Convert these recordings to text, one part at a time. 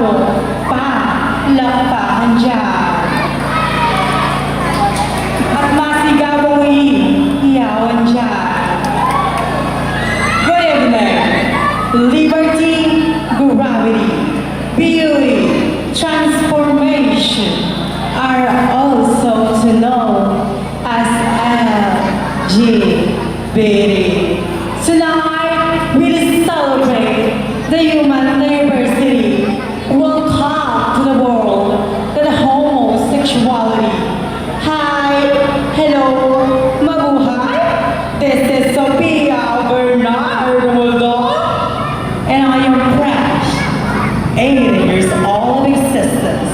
Bravo, palakpakan dyan. At masigabong iyawan dyan. Good evening. Liberty, gravity, beauty, transformation are also to know as LGBT. Tonight, we celebrate the human diversity. Welcome to the world that homosexuality. Hi, hello, mabuhay. This is Sophia Bernard Muldo, and I am fresh, 80 years old of existence,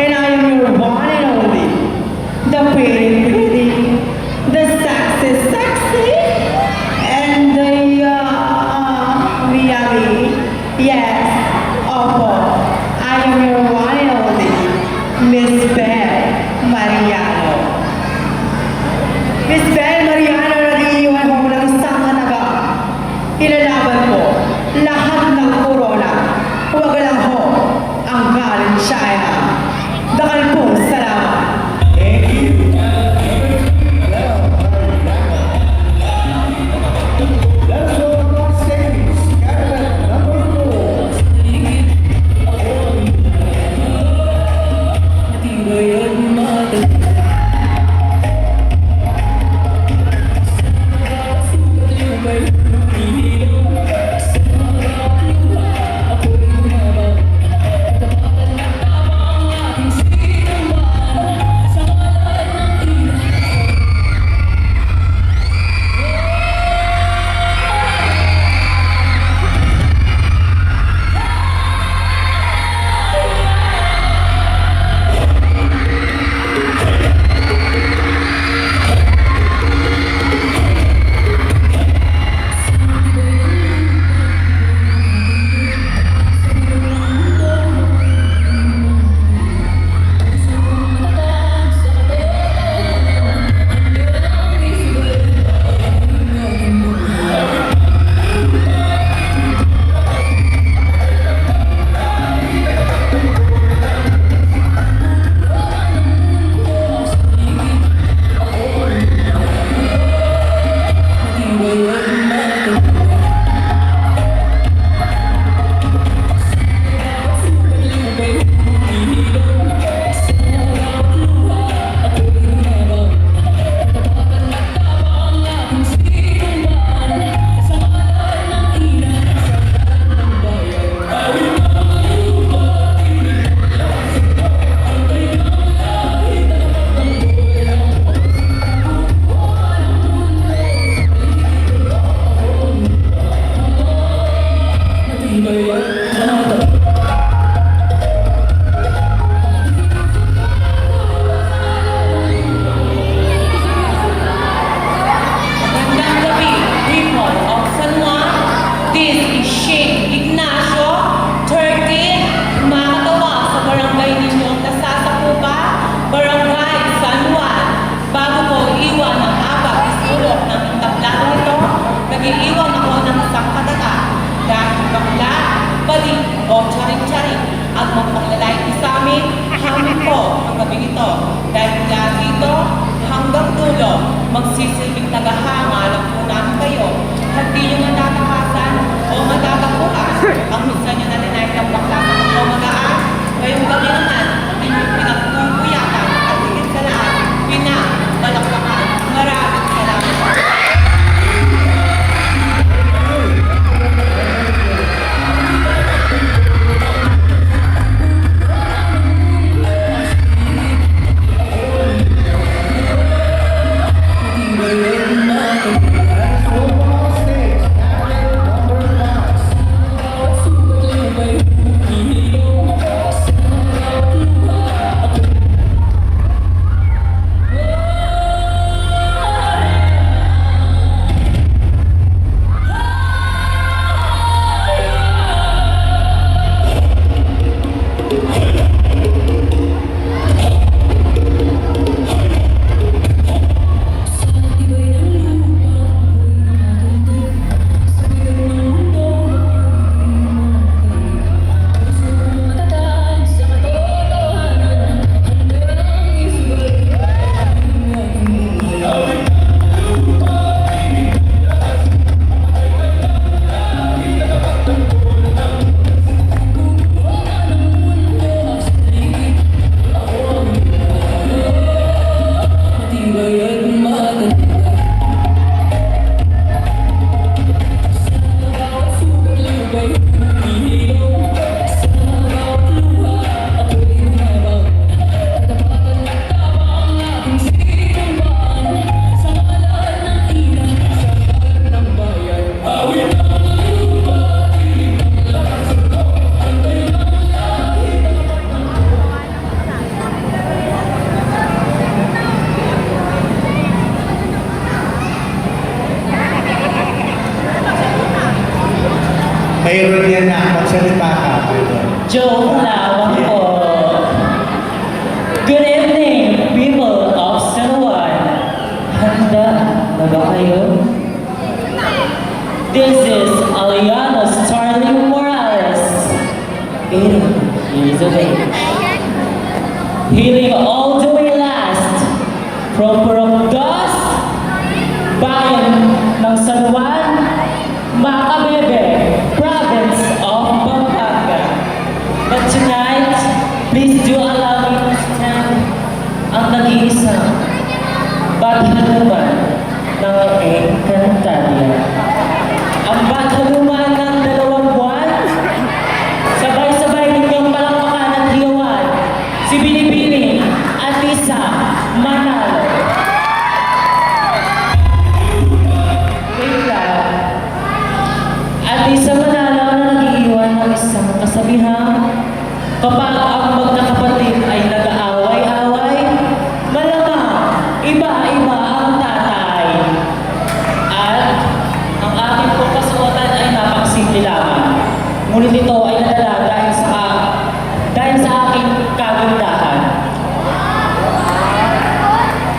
and I am your one and only, the pretty, the sexy, and the yummy. Yes, opo, I am your one and only, Miss Belle Mariano. Miss Belle Mariano, nag-iiwan ko ng isang kanaga. Ilalaban ko lahat ng corona. Huwag lang ho ang galing China. Dakal pong salamat. Thank you. Let's welcome on stage, candidate number 4. Magandang gabi, people of San Juan. This is Shane Ignacio, 13, makatawa sa barangay ninyong Nasasakupa, Barangay San Juan. Bago ko iwan ang apat isulok ng entablado nito, nag-iiwan ako ng isang katata dahil bakla, balik o charing-charing at magpanglalait sa amin, hamin ko ang gabi ito dahil mula dito hanggang dulo, magsisilbing tagahanga lang po namin kayo at di nyo natatakasan o matatapuan ang minsan nyo na ninayag ng bakla o magaan. Ngayong gabi naman, inyong pinagpupuyatan at higit sa lahat, pinagbalakbakan. Maraming salamat. Let's welcome on stage, candidate number 5. Joke lamang po. Good evening, people of San Juan. Handa na ba kayo? This is Aliana Starling Morales, 80 years of age. Healing all the way last from Puronggas, bayan ng San Juan, Macabebe, province of Pampanga. But tonight, please do allow me to stand ang nag-iisang Bathaluman ng Encantadia. Ang Bathaluman ng 2 buwan, sabay-sabay ninyong palakpakan at hiyawan, si Binibini at Lisa Manalo. Wait lang. At Lisa Manalo na nag-iiwan ng isang kasabihan, kapag ang magkakapatid ay nag-aaway-away, malamang iba-iba ang tatay. At ang aking pong kasuotan ay napakasimple lamang. Ngunit ito ay nadala dahil sa aking kagandahan.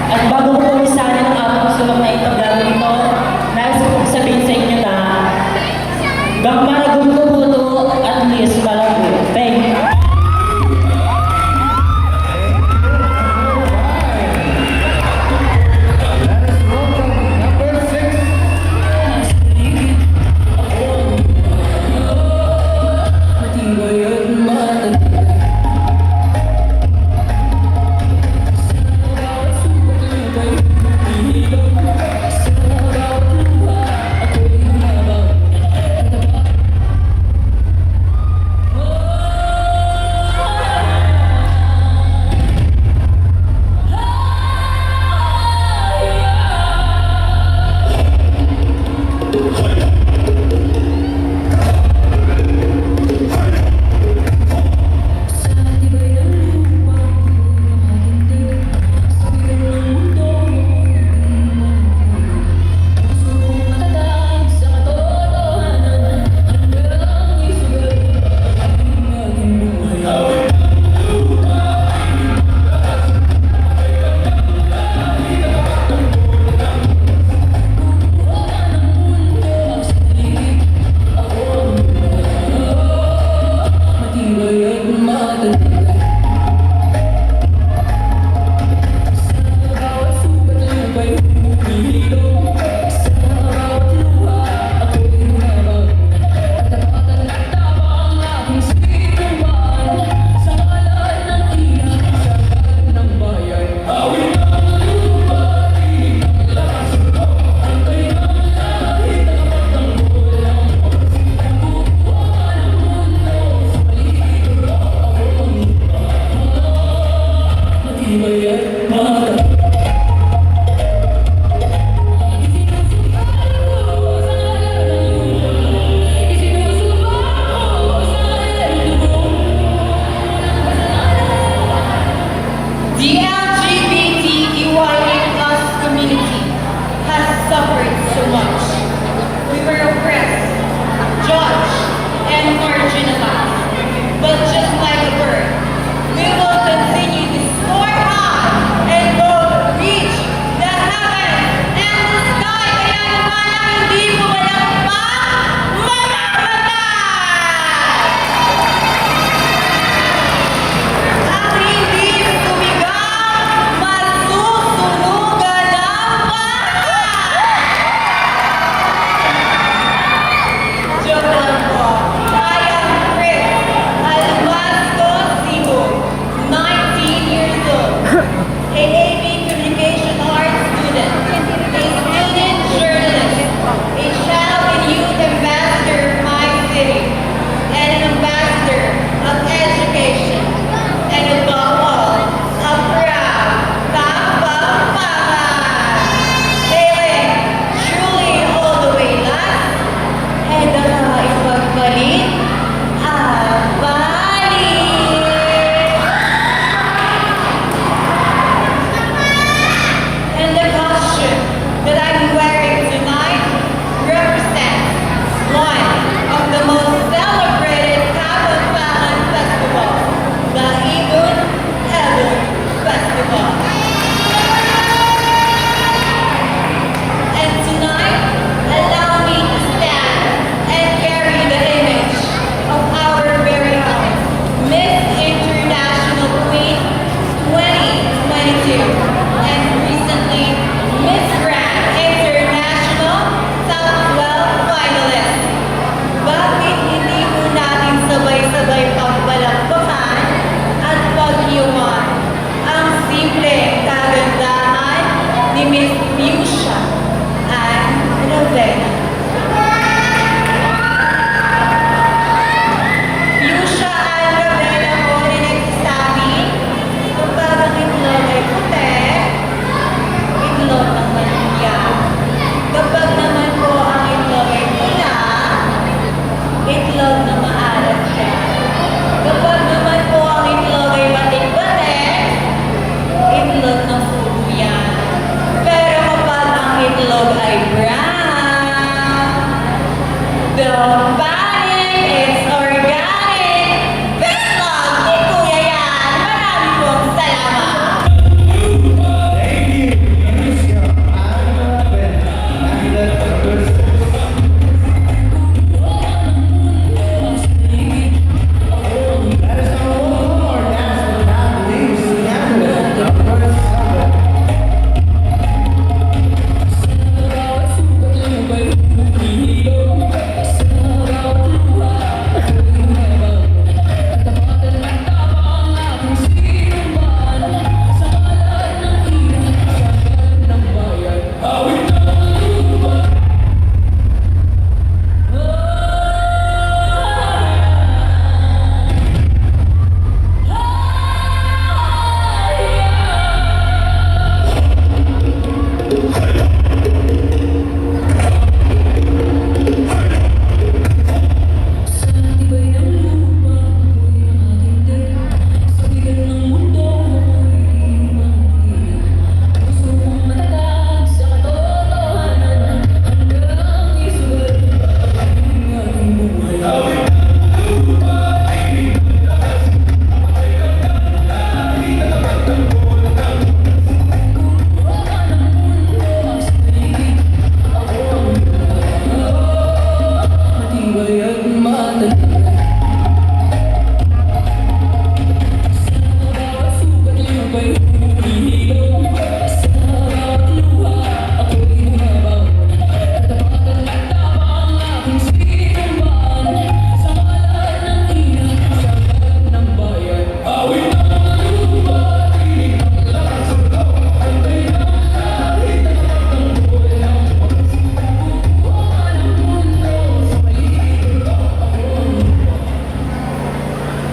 At bago ko pumisanin ang aking sulong na itablado nito, nais kong sabihin sa inyo na Gambara Gumbubuto at Liz Malabu. Thank you. Let us welcome number 6. Matibay at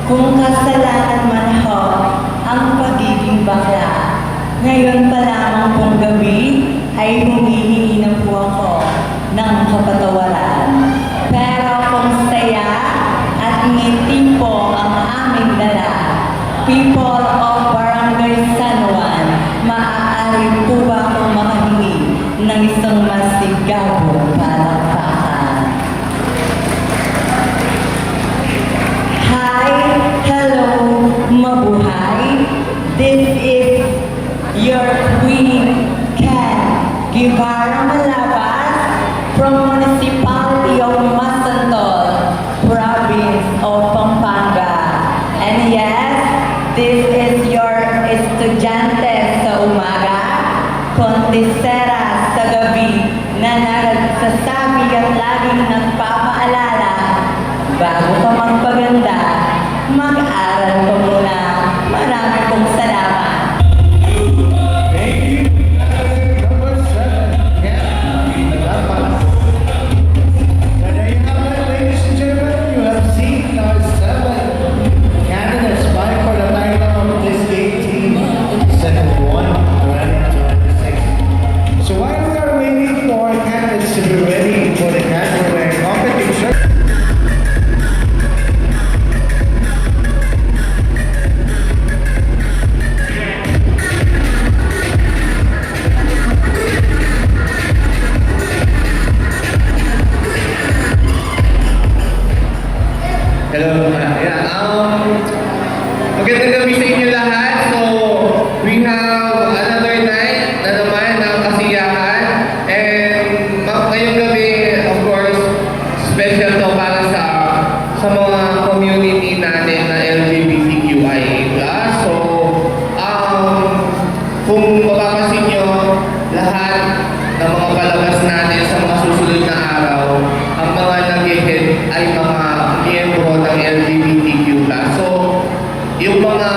Kung kasalanan man ho ang pagiging bakla, ngayon pa lamang pong gabi ay humihingi na po ako ng kapatawaran. Pero kung saya at ngiti po ang aming dala, people of Barangay San Juan, maaari po ba akong makahingi ng isang masigabong palakpakan? Hi, hello, mabuhay. This is your Queen Ken Guevara Malabas from Municipality of Masantol, Province of Pampanga. And yes, this is your estudyante sa umaga, kontisera sa gabi, na nagsasabi at laging nagpapaalala, bago ka magpaganda, mag-aral ka muna. Marami pong salamat. Thank you. Number 7, Ken Lapas. So there you have it, ladies and gentlemen. You have seen our 7 candidates vying for the title of this game team, Set 1, 2026. So while we are waiting for our candidates to be ready for the casual wear competition, Hello. Magandang gabi sa inyo lahat. So, we have another night na naman ng kasiyahan. And ngayong gabi, of course, special to para sa mga community natin na LGBTQIA+. So, kung mapapansin nyo, lahat ng mga palabas natin sa mga susunod na araw, ang mga nag-head ay mga miyembro ng LGBTQ+. So, yung mga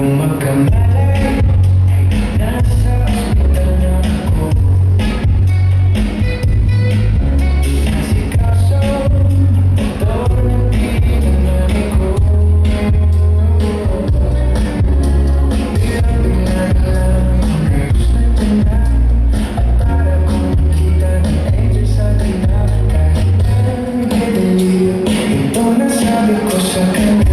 Nung magkamali ay nasa ospital na ako. Inasikaso ng doktor na pinanganay ko. Bigla na lang ang nurse nagtanda at para kong makita ng angel sa kanya. Kahit na nagdadaliw, ito na sabi ko sa kanya.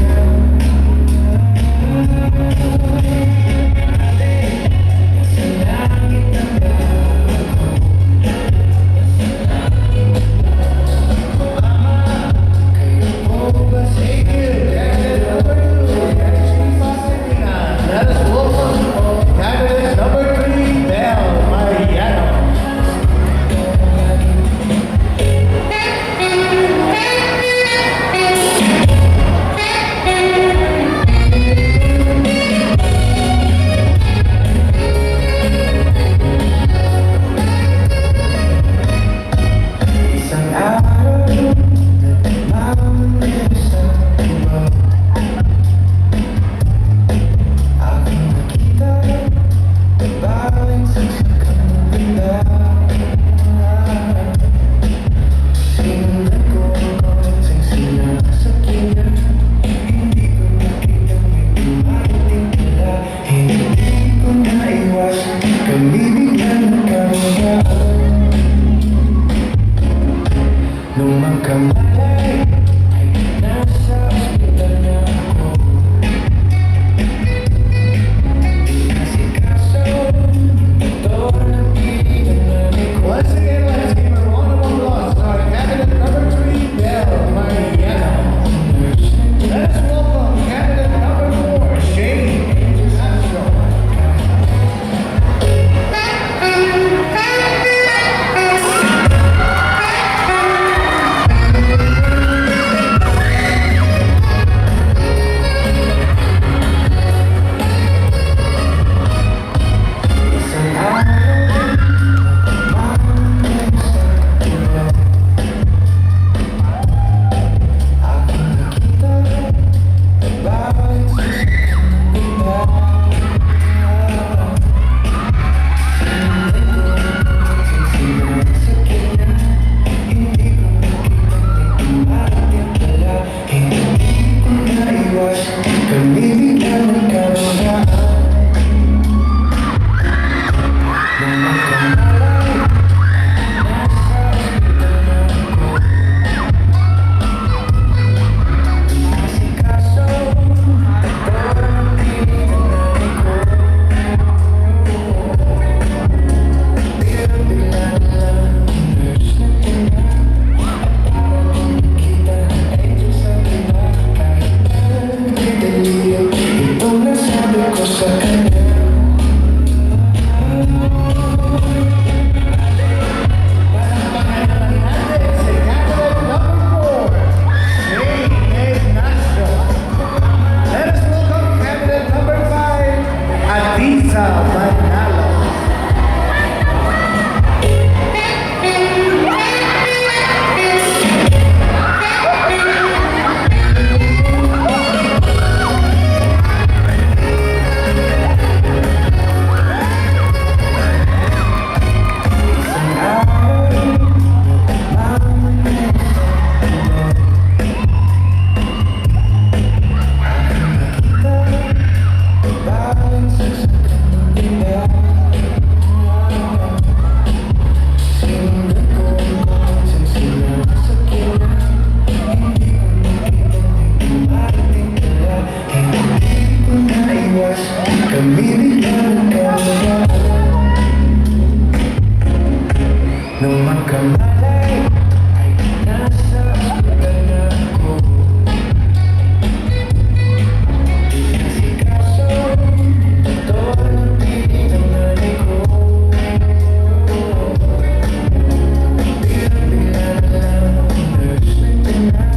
Nung magkamali ay nasa ospital na ako. Inasikaso ng doktor na pinanganay ko. Once again, let's give a round of applause to our candidate number 3, Belle Mariano. Let us welcome candidate number 4, Shane Castro. Nung magkamali ay nasa ospital na ako. Inasikaso ng doktor na pinanganay ko. Bigla na lang ang nurse nagtanda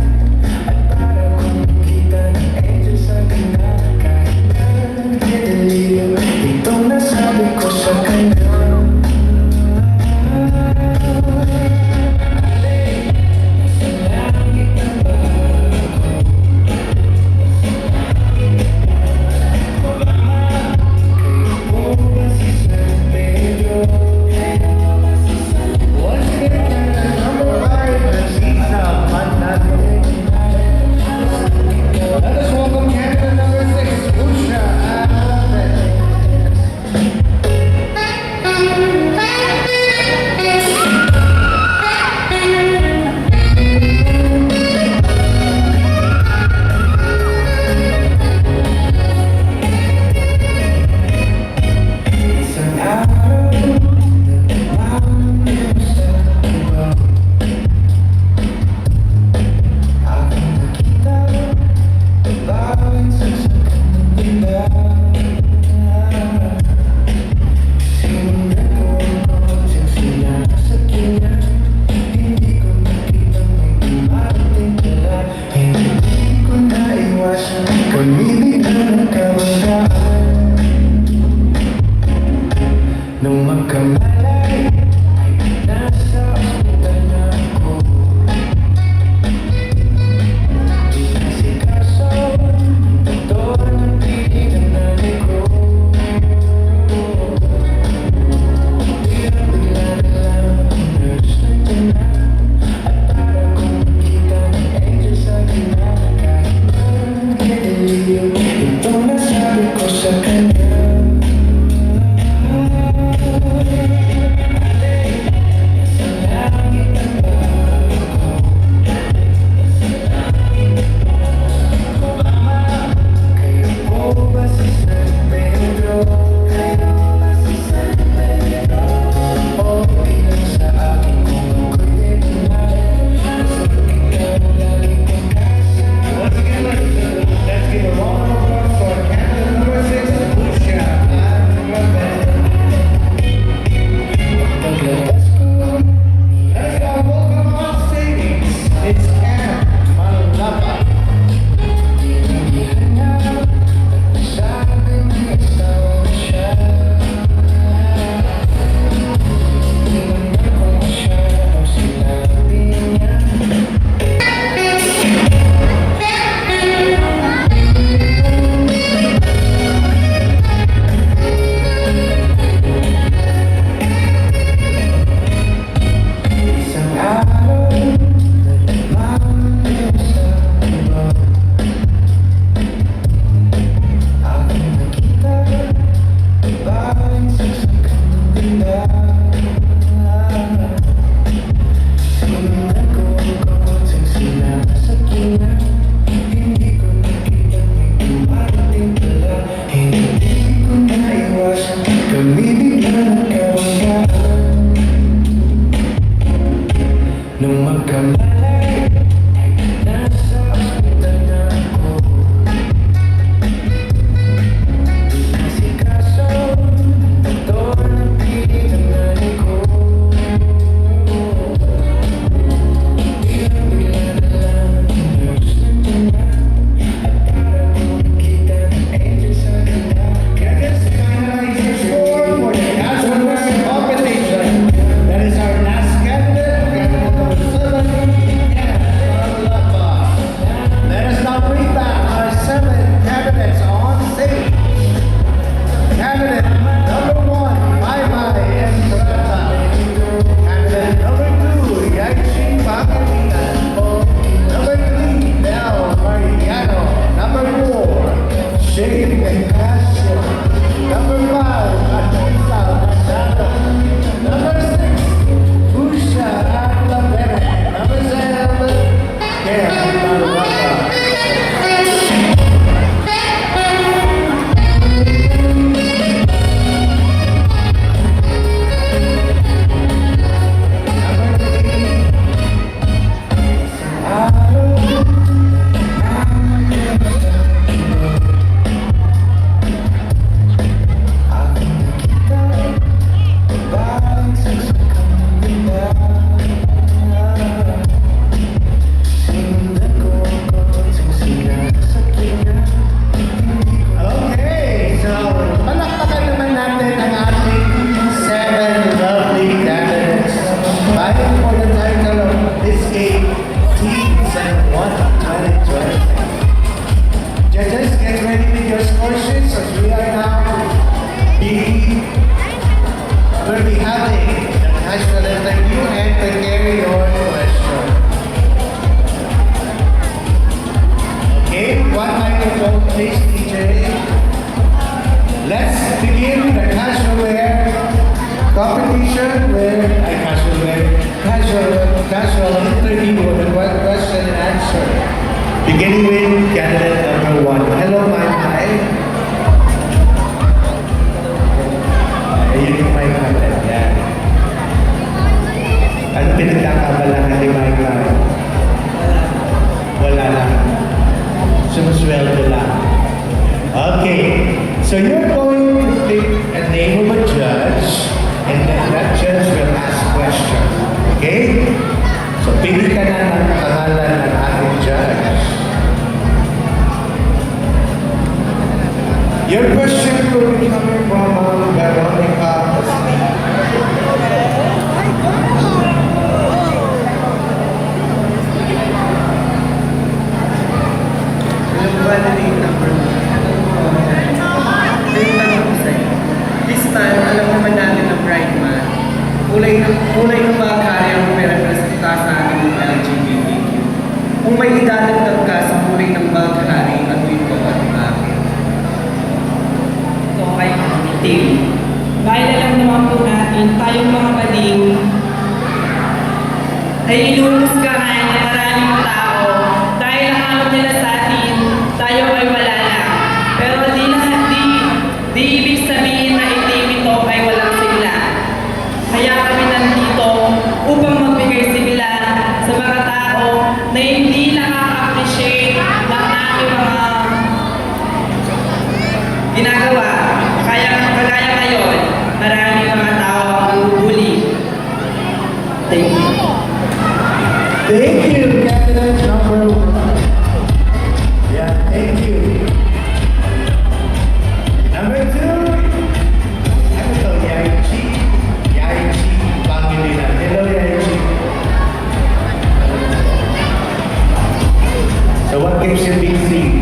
at para kong makita ng angel sa kanya. Kahit na nagdadaliw, ito na sabi ko sa kanya. Kamibigyan ng kabanggaan nung magkamalay ay nasa ospital na ako. Kasi kaso, doktor na pinangalan ko. Bigla na lang, nurse nandiyan na, at para mo makita ng angel sa ganda. Kaya this finalizes for the national competition. That is our last candidate, candidate number 7, and Lapa. Let us now bring back our 7 candidates on stage. Candidate number 1, Mai Mai and Prata. Candidate number 2, Yaichi Pangilinan. Number 3, Mel Mariano. Number 4, Shane and Casio. Number 5, Atisa Machado. Number 6, Pusha Aguilera. Number 7, Karen Maruaka. Okay, so palakpakan naman natin ang ating 7 lovely candidates. Vying for the title of Miss Gay Teen Sen 2020. Judges, get ready with your score sheets as we are now will be having the national interview and prepare your question. Okay, one microphone please, DJ. Let's begin the casual wear competition with casual interview with one question and answer. Beginning with candidate number 1. Hello, my Mai. Ayun yung my content, yan. Ano pinagkakabalahan ni my Mai? Wala lang. Sumusweldo lang. Okay, so you're going to pick a name of a judge and then that judge will ask questions. Okay? So pili ka na ng pangalan ng ating judge. Your question will be coming from Veronica. Validate number 1. Yung tanong ko sa'yo. This time, alam naman natin ang Pride Month. Kulay ng mga karya ang representa sa ating LGBTQ. Kung may idadagdag ka sa kulay ng baghari, ano ito at bakit? Okay, Tim. Dahil alam naman po natin, tayong mga baliw ay inumusgahan ng maraming tao dahil ang alam nila sa atin, tayo ay wala na. Pero di ibig sabihin na itim ito ay walang sigla. Kaya kami nandito upang magbigay sigla sa mga tao na hindi nakaka-appreciate ng aking mga ginagawa. Kagaya ngayon, maraming mga tao ang bully. Thank you. Thank you, candidate number 1. Yeah, thank you. Number 2, ano to, Yaichi Pangilinan. Hello, Yaichi. So what keeps you busy?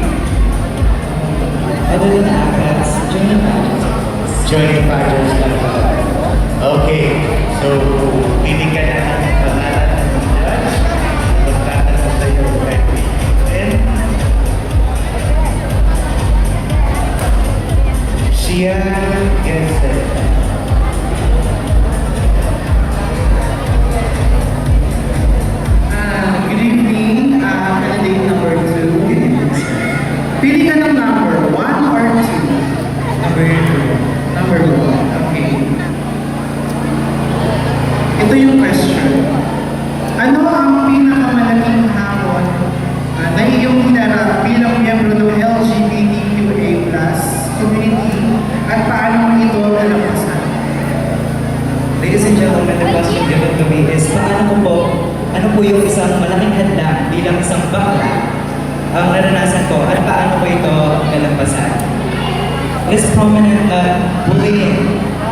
Other than acrobats, joining pageants. Joining pageants lang pala. Okay, so pili ka na ng pangalan ng judge. Magtatanong sa'yo every then. Shia Gensen. Good evening, candidate number 2. Pili ka ng number 1 or 2? Number 2. Number 1.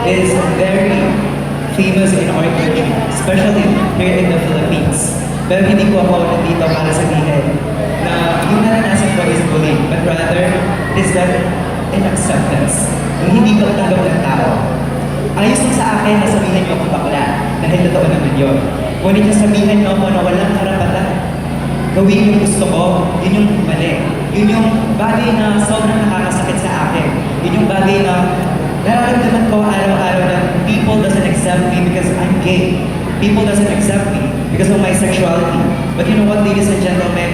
is very famous in our country, especially here in the Philippines. Pero hindi po ako nandito para sabihin na yung naranasan ko is bullying, but rather is that in acceptance. Yung hindi pagtanggap ng tao. Ayos lang sa akin na sabihin niyo ako bakla, dahil totoo naman yun. Ngunit yung sabihin niyo ako na walang karapatan, gawin yung gusto ko, yun yung mali. Yun yung bagay na sobrang nakakasakit sa akin. Yun yung bagay na nararamdaman ko araw-araw na people doesn't accept me because I'm gay. People doesn't accept me because of my sexuality. But you know what, ladies and gentlemen,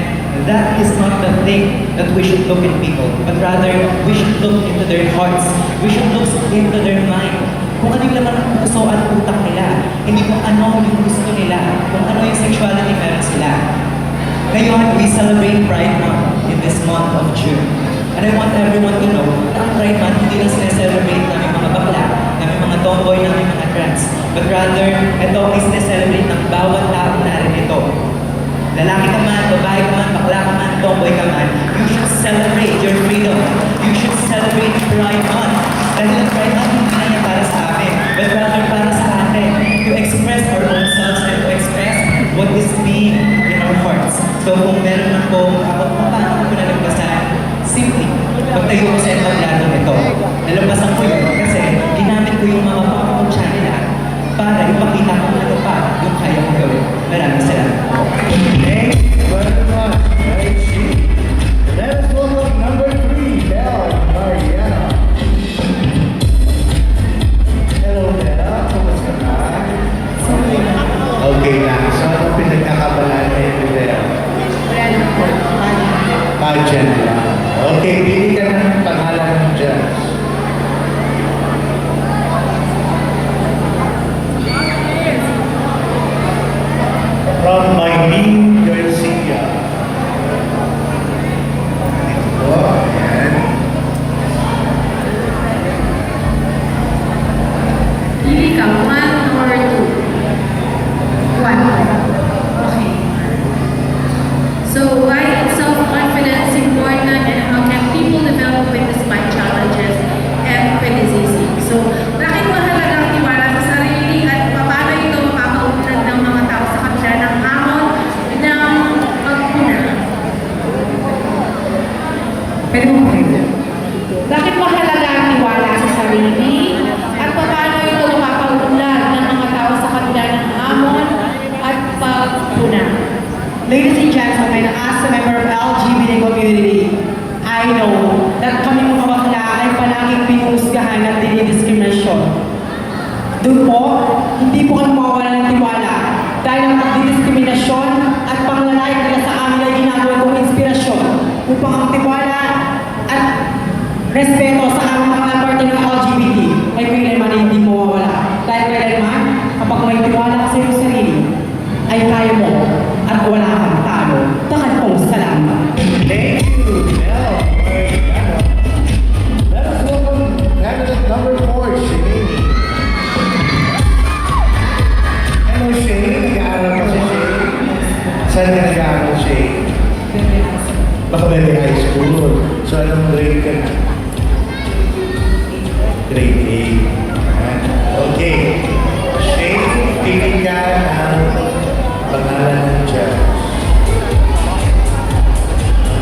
that is not the thing that we should look in people, but rather we should look into their hearts. We should look into their mind. Kung ano yung laman ng puso at utak nila, hindi kung ano yung gusto nila, kung ano yung sexuality meron sila. Ngayon, we celebrate Pride Month in this month of June. And I want everyone to know na ang Pride Month hindi lang sineselebrate namin mga bakla, namin mga tomboy, namin mga trans, but rather, ito ay sineselebrate ng bawat tao narito. Lalaki ka man, babae ka man, bakla ka man, tomboy ka man, you should celebrate your freedom. You should celebrate Pride Month. Dahil ang Pride Month hindi na yan para sa amin, but rather para sa atin. To express our own selves and to express what is being in our hearts. So kung meron man po ako kung paano ko nalagpasan, simply, pagtayo ko sa entablado nito. Nalampasan ko yun kasi ginamit ko yung mga pangkukunsya nila para ipakita ko ano pa yung kaya ko gawin. Maraming salamat. Thank you very much. Right, see? Let us welcome number 3, Belle Mariana. Hello, Bella. Kumusta ka? Okay na. So, ano pinagkakabalaan ngayon ni Bella? Pageant lang. Okay, pili ka ng pangalan ng judge. From Maylene Garcia. Ito, ayan. Pili ka, 1 or 2? 1. Okay. So, why is self-confidence important and how can people develop it despite challenges and criticism? So, bakit mahalaga ang tiwala sa sarili at paano ito makakaunlad ng mga tao sa kabila ng hamon ng pagpuna? Pwede mo kayo. Bakit mahalaga ang tiwala sa sarili? At paano ito makakaunlad ng mga tao sa kabila ng hamon at pagpuna? Ladies and gentlemen, as a member of LGBT community, I know that kami mga bakla ay palaging pinuhusgahan at dinidiskriminasyon. Doon po, hindi po kami mawawala ng tiwala dahil ang pagdidiskriminasyon at panglalait nila sa amin ay ginagawa kong inspirasyon upang ang tiwala at respeto sa aming mga parte ng LGBT ay kailanman hindi mawawala. Dahil kailanman, kapag may tiwala ka sa iyong sarili, ay kaya mo at wala kang talo. Takan pong salamat. Thank you, Belle Mariana. Let us welcome candidate number 4, Shane. Hello, Shane. Nag-aaral ka si Shane. Saan ka nag-aaral, Shane? Baka Belle High School. So, anong grade ka na? Grade 8. Ayan. Okay. Shane, pili ka ng pangalan ng judge.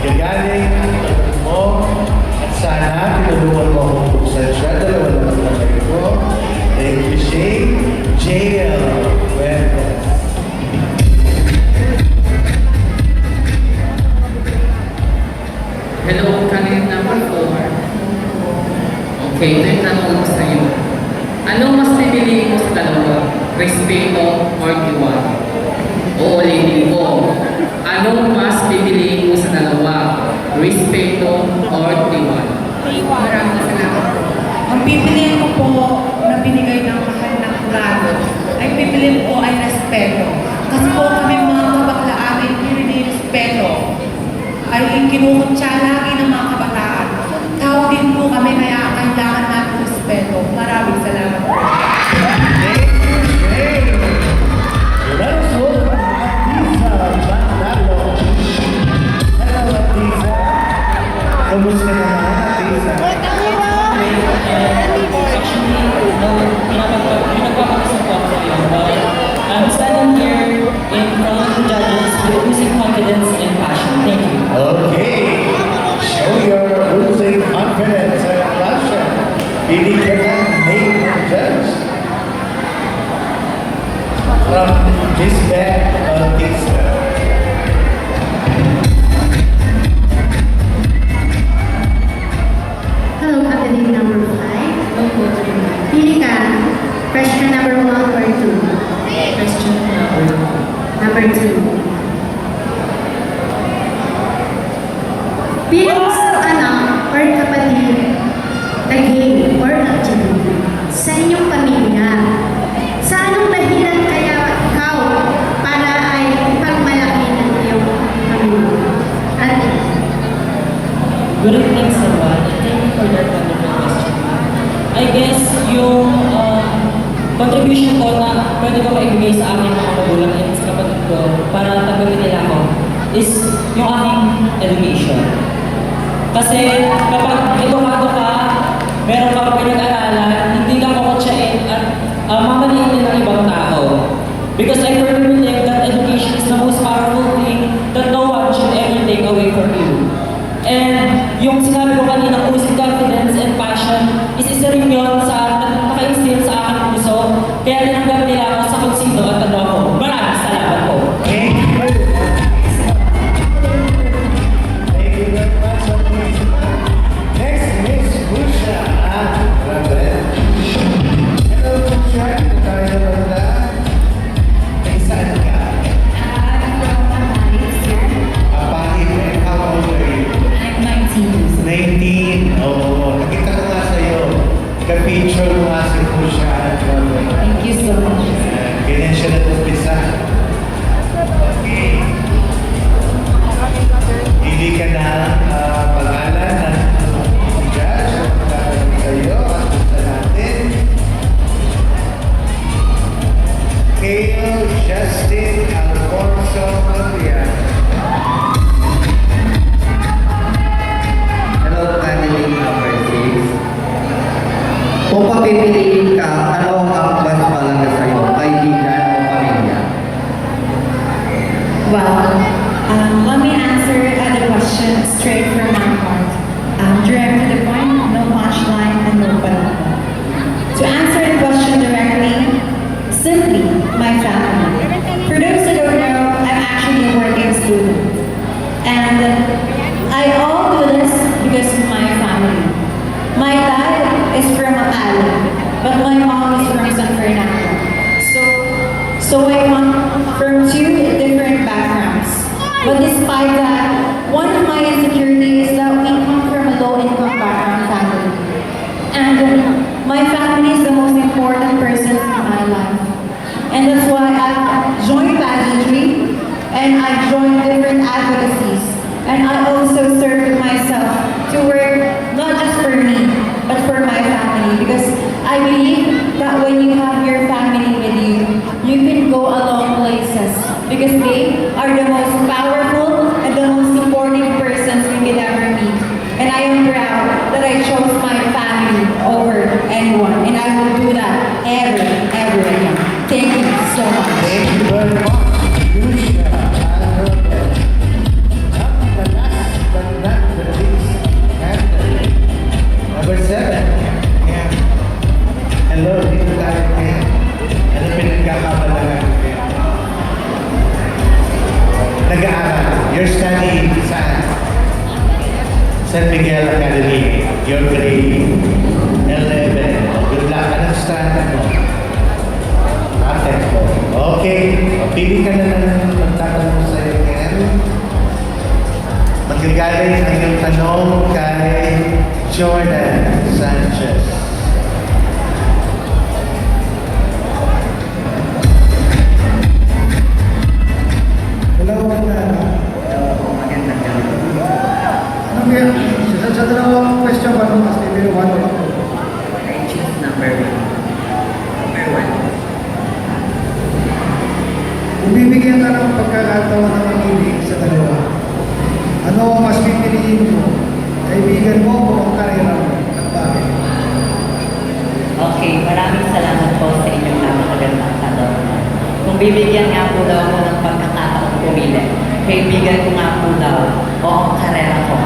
Gagaling ang tanong mo at sana tinulungan mo akong buksan siya. Dalawa lang ang kayo ko. Thank you, Shane. JL, welcome. Hello, candidate number 4. Okay, ito yung tanong ko sa iyo. Anong mas pipiliin mo sa dalawa? Respeto or tiwala? Uulitin ko. Anong mas pipiliin mo sa dalawa? Respeto or tiwala? Maraming salamat. Ang pipiliin ko po na binigay ng mahal ng kurado ay pipiliin ko ay respeto. Kasi po kami mga kabaklaan ay respeto ay kinukutsa lagi ng mga kabataan. Tao din po kami kaya kailangan natin respeto. Maraming salamat po. Thank you, Shane. Let us welcome Atisa Bandalo. Hello, Atisa. Kamusta naman, Atisa? Actually, no Pili ka na, make a judge. From this bag Bautista. Hello, candidate number 5. Pili ka. Question number 1 or 2? Question number 2. Bilang isang anak or kapatid na gay or LGBT sa inyong pamilya, sa anong dahilan kaya ikaw para ay pagmalaki ng iyong pamilya? At Good evening, everyone, and thank you for that wonderful question. I guess yung contribution ko na pwede ko maibigay sa aking mga magulang and sa kapatid ko para tagamin nila ako is yung aking education. Kasi kapag edukado ka, meron ka pinag-aralan, hindi ka kukutsain at mamaliin din ng ibang tao. Because I firmly believe that education is the most powerful thing that no one should ever take away from you. And yung sinabi ko kanina, boosting confidence and passion, isa rin yun sa naka-instill sa aking puso. Kaya tinanggap nila ako sa kung sino at ano ako. Maraming salamat po. Thank you. Thank you very much. Next, Miss Busha Ravel. Hello, Busha. Ito tayo banda. May saan ka? Apahit. And how old are you? I'm 19. 19. Oo. Nakita ko nga sa'yo. Ka-picture mo nga si Busha Ravel. Thank you so much. Ganyan siya nag-umpisa. Okay. Pili ka na pangalan ng judge at magkakaroon sa'yo at gusto natin. Kale Justin Alfonso Maria. Hello, candidate number 6. Kung papipiliin ka, ano ang mas mahalaga sa'yo? Kaibigan o pamilya? Well, let me answer the question straight from my heart. Direct to the point, no punchline, and no palabra. To answer the question directly, simply my family. For those who don't know, I'm actually a working student. And I all do this because of my family. My dad is from Apalo, but my mom is from San Fernando. So I come from two different backgrounds. But despite that, one of my insecurities is that we come from a low-income background family. And my family is the most important person in my life. And that's why I joined pageantry and I joined different advocacies. And I also served myself to work not just for me, but for my family. Because I believe that when you have your family with you, you can go a long places. Because they are the most powerful and the most supportive persons we could ever meet. And I am proud that I chose my family over anyone. And I will do that ever again. Thank you so much. Thank you very much. Busha Ravel. Not the last but not the least. Candidate number 7. Yeah. Hello, dito tayo kaya. Ano pinagkakabalagan kaya? Nag-aaral. You're studying saan? San Miguel Academy. You're grade 11. Good luck. Anong strata mo? Aten po. Okay. Pili ka na ng magtatanong sa'yo ngayon. Magagaling ang iyong tanong kay Jordan Sanchez. Hello, Magandang gabi. ano kaya, sa dalawang question ba nung mas bibili 1 or 2? I choose number 1. Number 1. Kung bibigyan ka ng pagkakataon na mamili sa dalawa, ano ang mas pipiliin mo? Kaibigan mo o ang karera mo? At bakit? Okay, maraming salamat po sa inyong napakagandang tanong. Kung bibigyan nga po daw ako ng pagkakataong pumili, kaibigan ko nga po daw o ang karera ko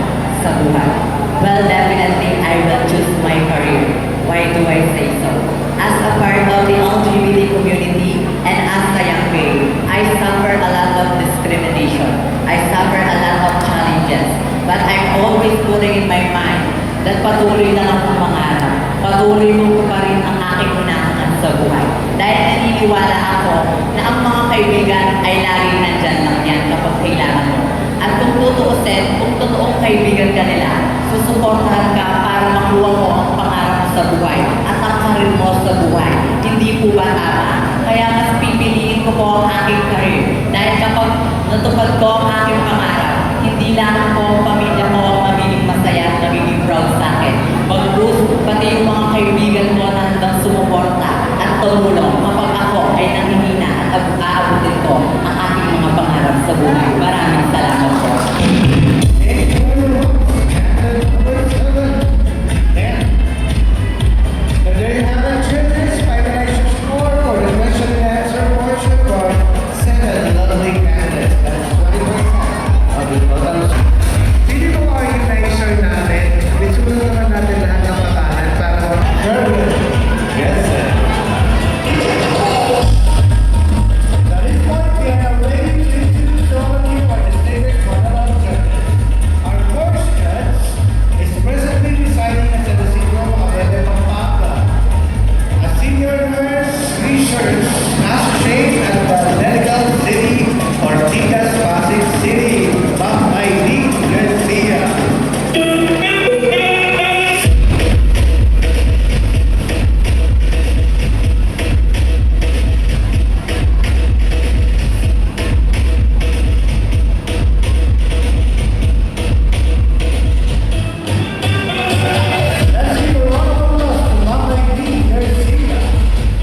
sa buhay. Well, definitely, I will choose my career. Why naniniwala ako na ang mga kaibigan ay laging nandyan lang yan kapag kailangan mo. At kung tutuusin, kung totoong kaibigan ka nila, susuportahan ka para makuha mo ang pangarap mo sa buhay at ang karir mo sa buhay. Hindi po ba tama? Kaya mas pipiliin ko po ang aking karir. Dahil kapag natupad ko ang aking pangarap, hindi lang po ang pamilya ko ang magiging masaya at magiging proud sa akin. Mag-boost pati yung mga kaibigan mo na handang sumuporta at tumulong kapag ako ay nangihina at aabutin ko ang aking mga pangarap sa buhay. Maraming salamat po. Thank you. Candidate number 7. Dan. So there you have it, children. Finalization score for the question and answer portion for 7 lovely candidates. That's 20% of the total. Hindi ko organizer natin. Bitsunan naman natin lahat ng pangalan para Gerwin. Yes, sir. At this point, we are ready to introduce all of you for the statement for the luncheon. Our first judge is presently residing at the Syndrome of Pampanga, a senior nurse research associate at the Medical City Ortigas, Pasig City, Ma'am Aileen Garcia. Let's give a round of applause to Ma'am Aileen Garcia.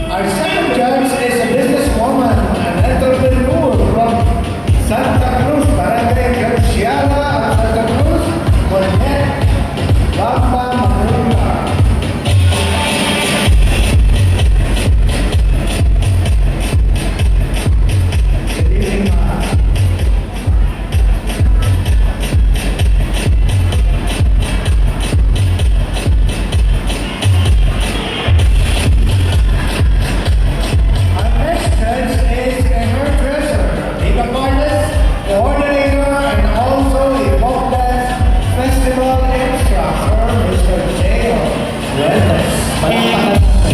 Our second judge is a businesswoman and entrepreneur from Santa Cruz, Barangay Garciala of Santa Cruz, Monet, Bamba Manunga. Good evening, ma'am. Our next judge is a hairdresser, Eva Carlos, coordinator and also a folk dance festival instructor, Mr. J.O. Wellness. Palakpakan natin.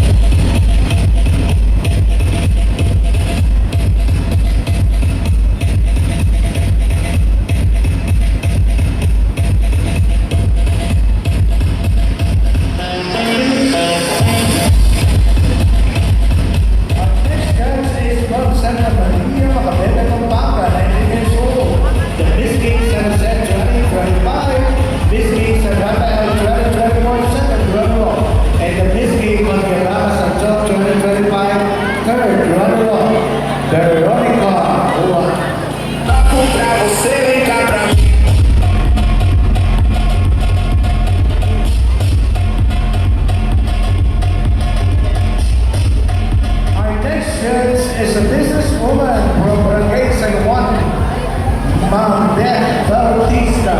Our next judge is from Santa Maria, Macabebe, Pampanga, 19 years old. The Miss King Sunset 2025, Miss King San Rafael 2024 second runner-up, and the Miss King Monterrama San John 2025 third runner-up, Veronica Juan. Our next judge is a businesswoman from Barangay San Juan, Ma'am Beth Bautista.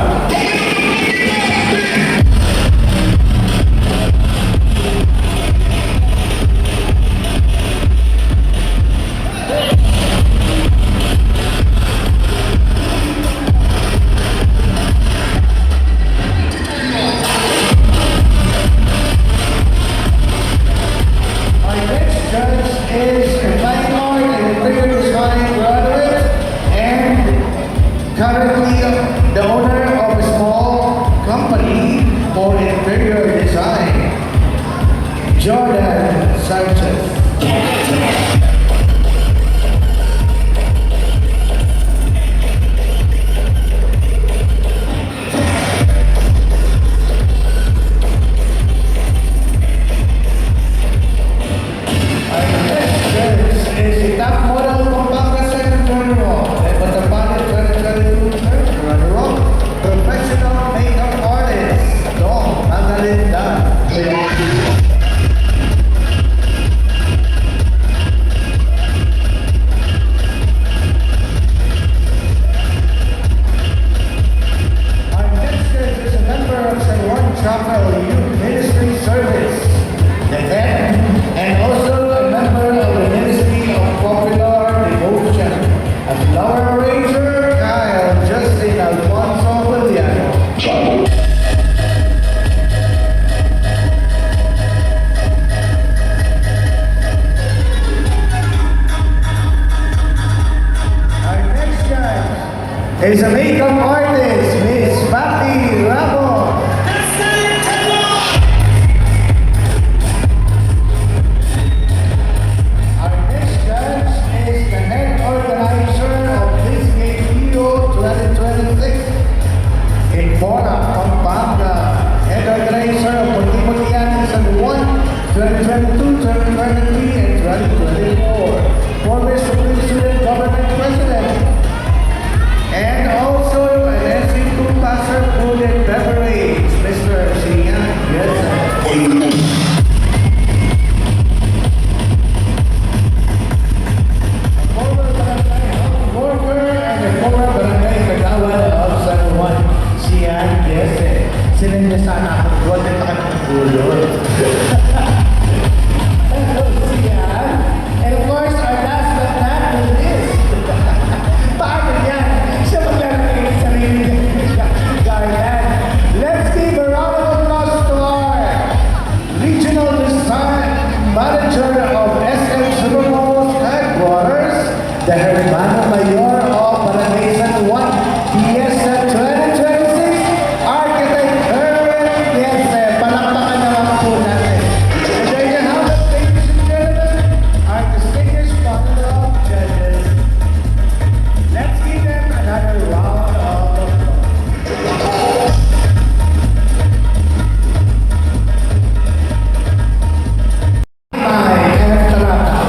Our next judge is a fine art and interior design graduate and currently the owner of a small company for interior design, Jordan Sanchez. Our next judge is a top model Pampanga second runner-up, and Batabani 2022 third runner-up, professional makeup artist, Dong Analinda. is a makeup artist, Miss Patty Ramo. Our next judge is the head organizer of this Game Hero 2026 in Mora, Pampanga. Head organizer of Puti-Putian San Juan 2022, 2023, and 2024. Former Supreme Student Government President. And also an NC2 passer food and beverage, Mr. Sian Yesa. Former barangay health worker and a former barangay kagawad of San Juan, Sian Yesa. Sila niya sana ako, huwag na kami ng gulot. Hello, Sian. And of course, our last but not the least. Paano yan? Siya maglalagay ng sarili niya. Garland. Let's give a round of applause to our Regional Design Manager of SM Supermalls Headquarters, the Hermano Mayor of Barangay San Juan, Fiesta 2026, Architect Erwin Yese. Palakpakan naman po natin. And there you have it, ladies and gentlemen, our distinguished panel of judges. Let's give them another round of applause. By F. Tarata.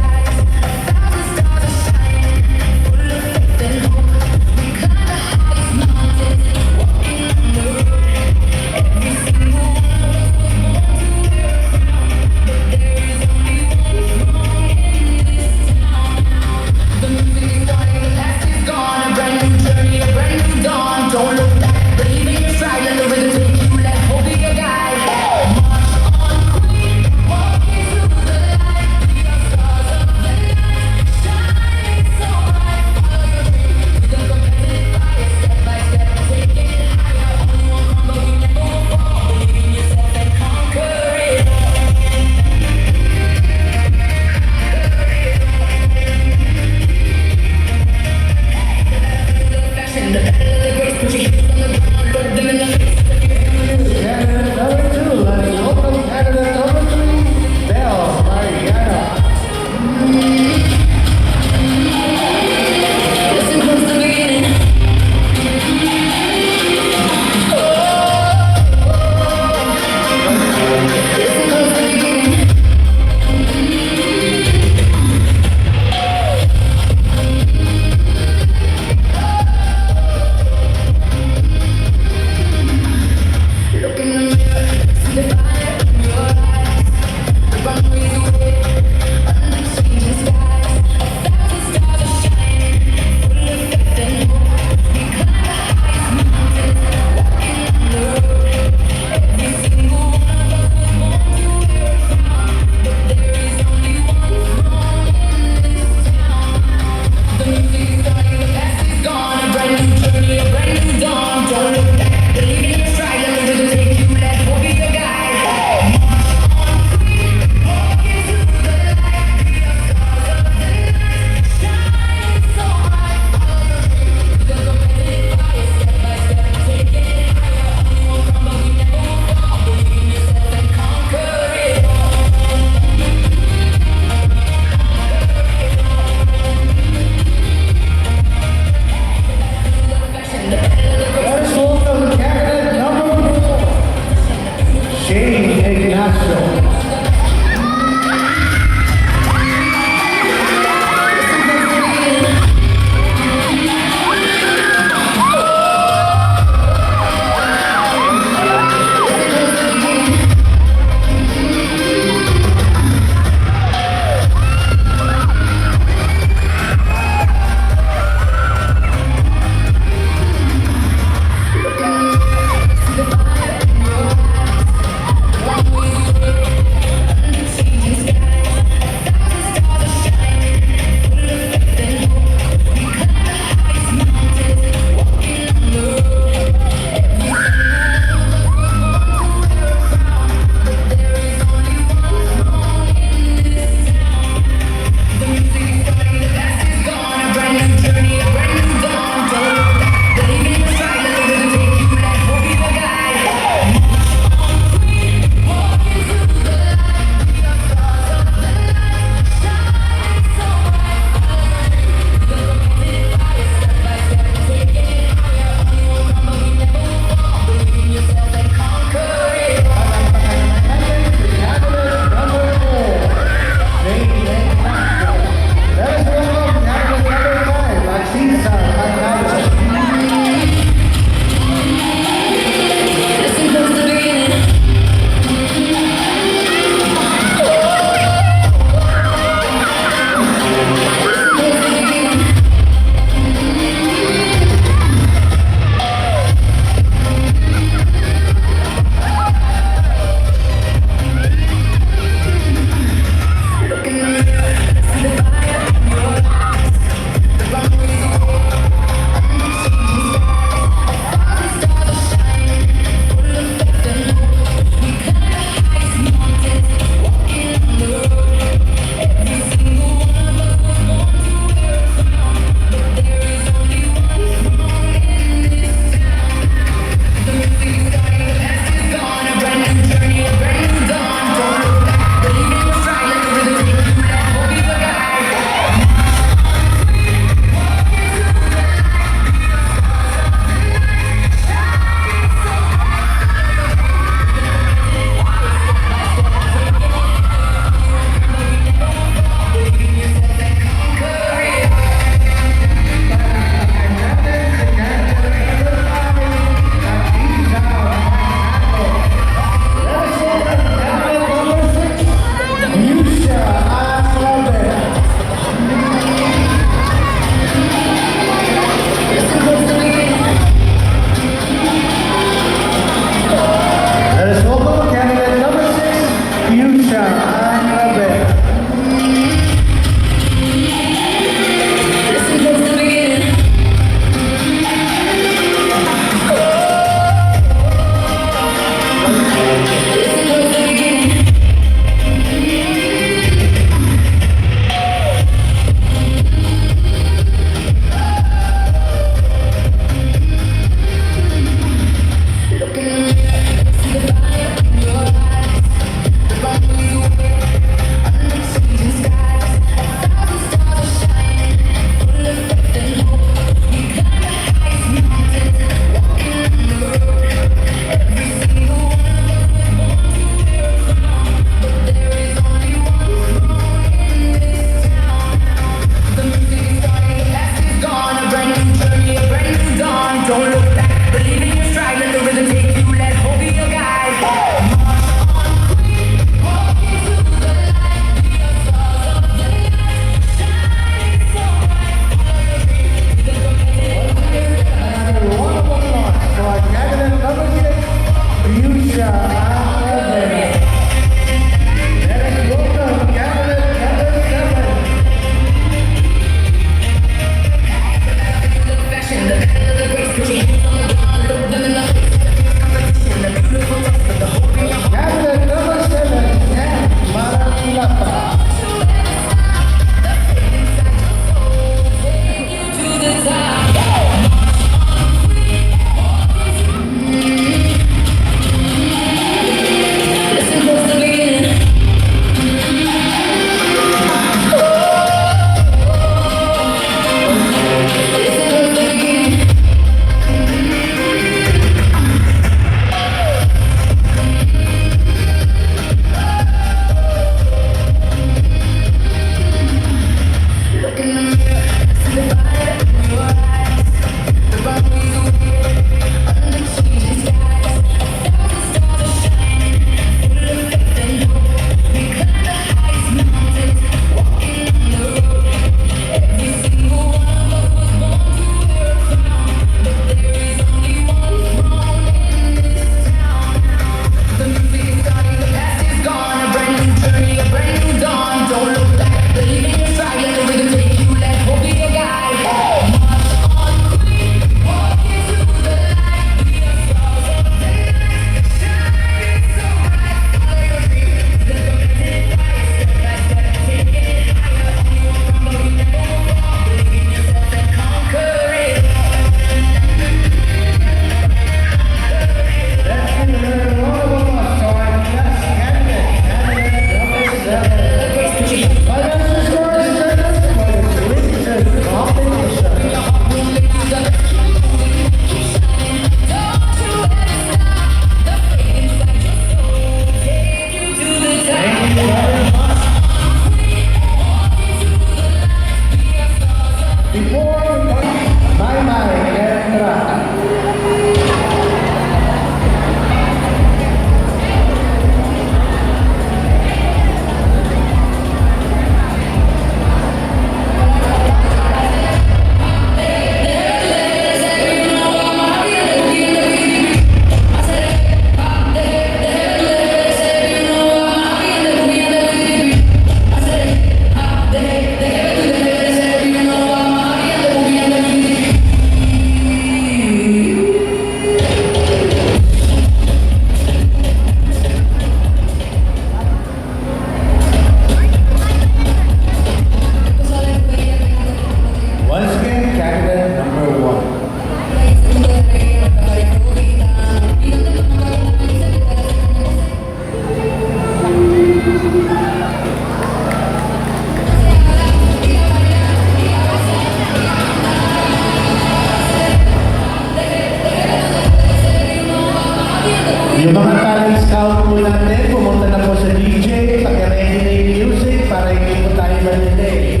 Yung mga talent scout po natin, pumunta na po sa DJ, pag-ready na yung music para hindi po tayo malilay.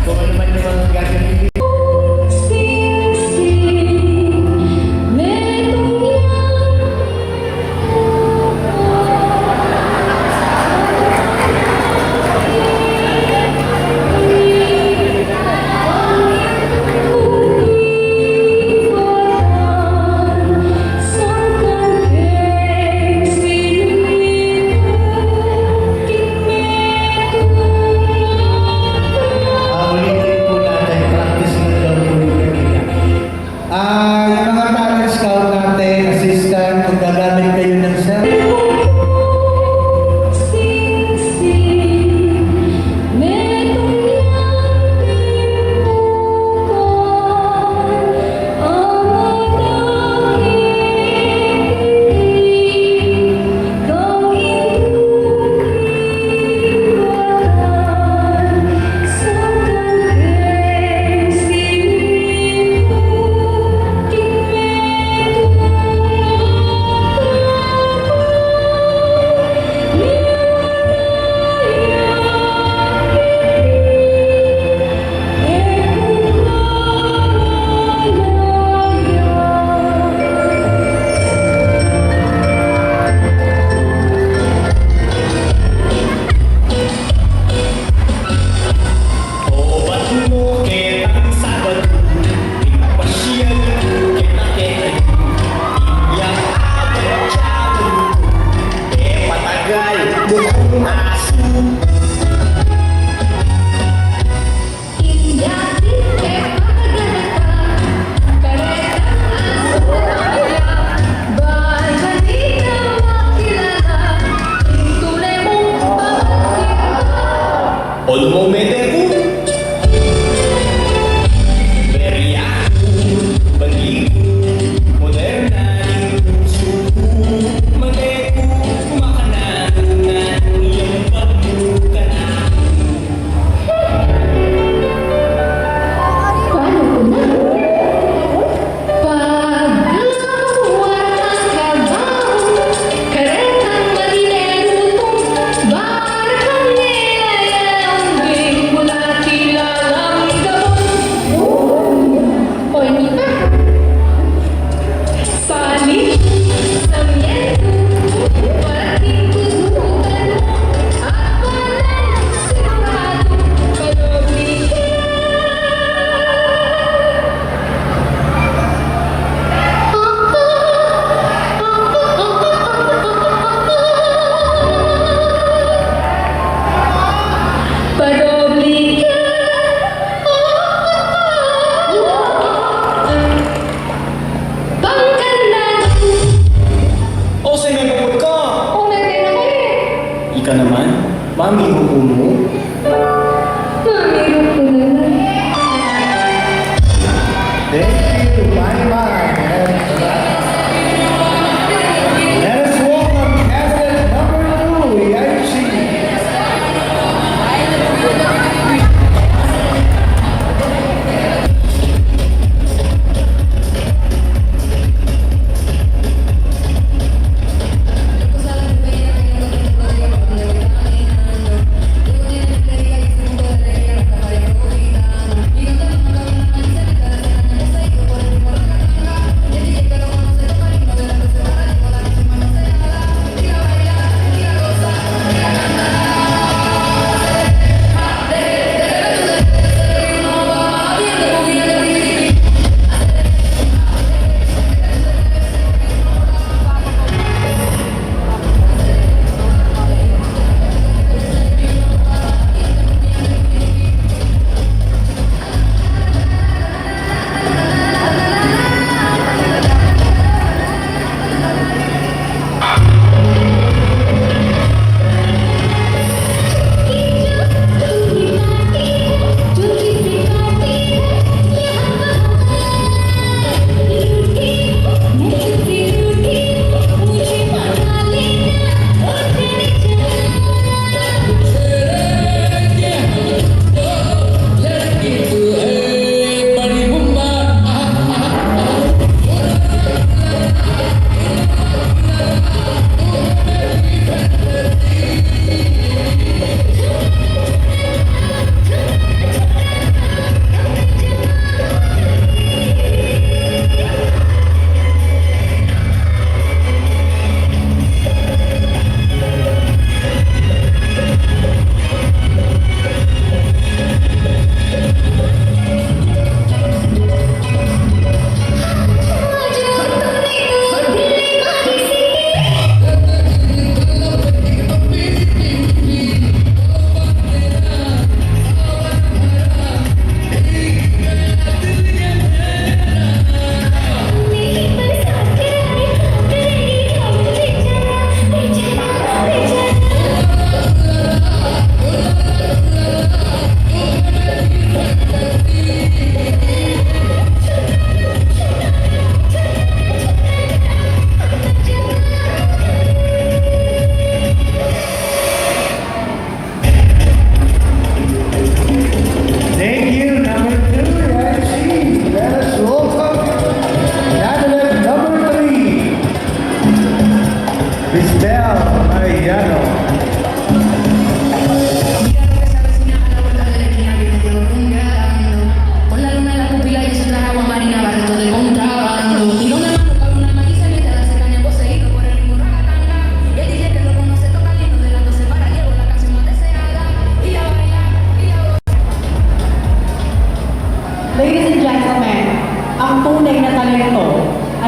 Kung ano man yung mga gagawin. Ulitin po natin, practice na daw po yung kanina. Yung mga talent scout natin, assistant, kung gagamit kayo ng cellphone, Ika naman, mami mo. thank you, bye-bye. Let us welcome cabinet number 2, Yaichi. Kung saan ba yan ang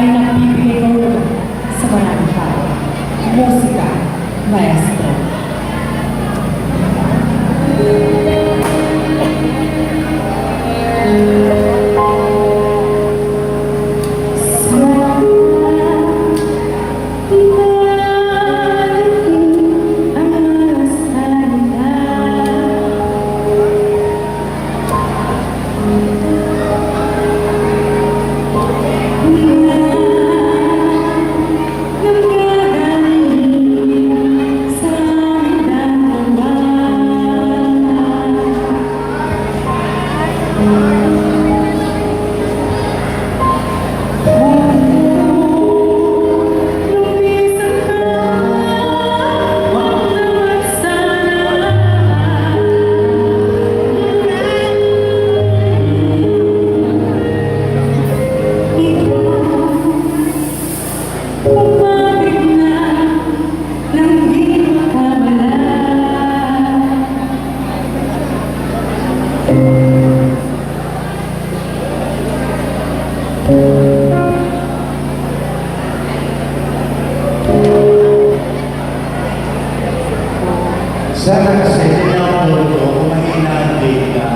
ay nagbibigay kahulugan sa maraming tao. Musika, maestro. Sana kasi tinawag ko kung mahina ang data.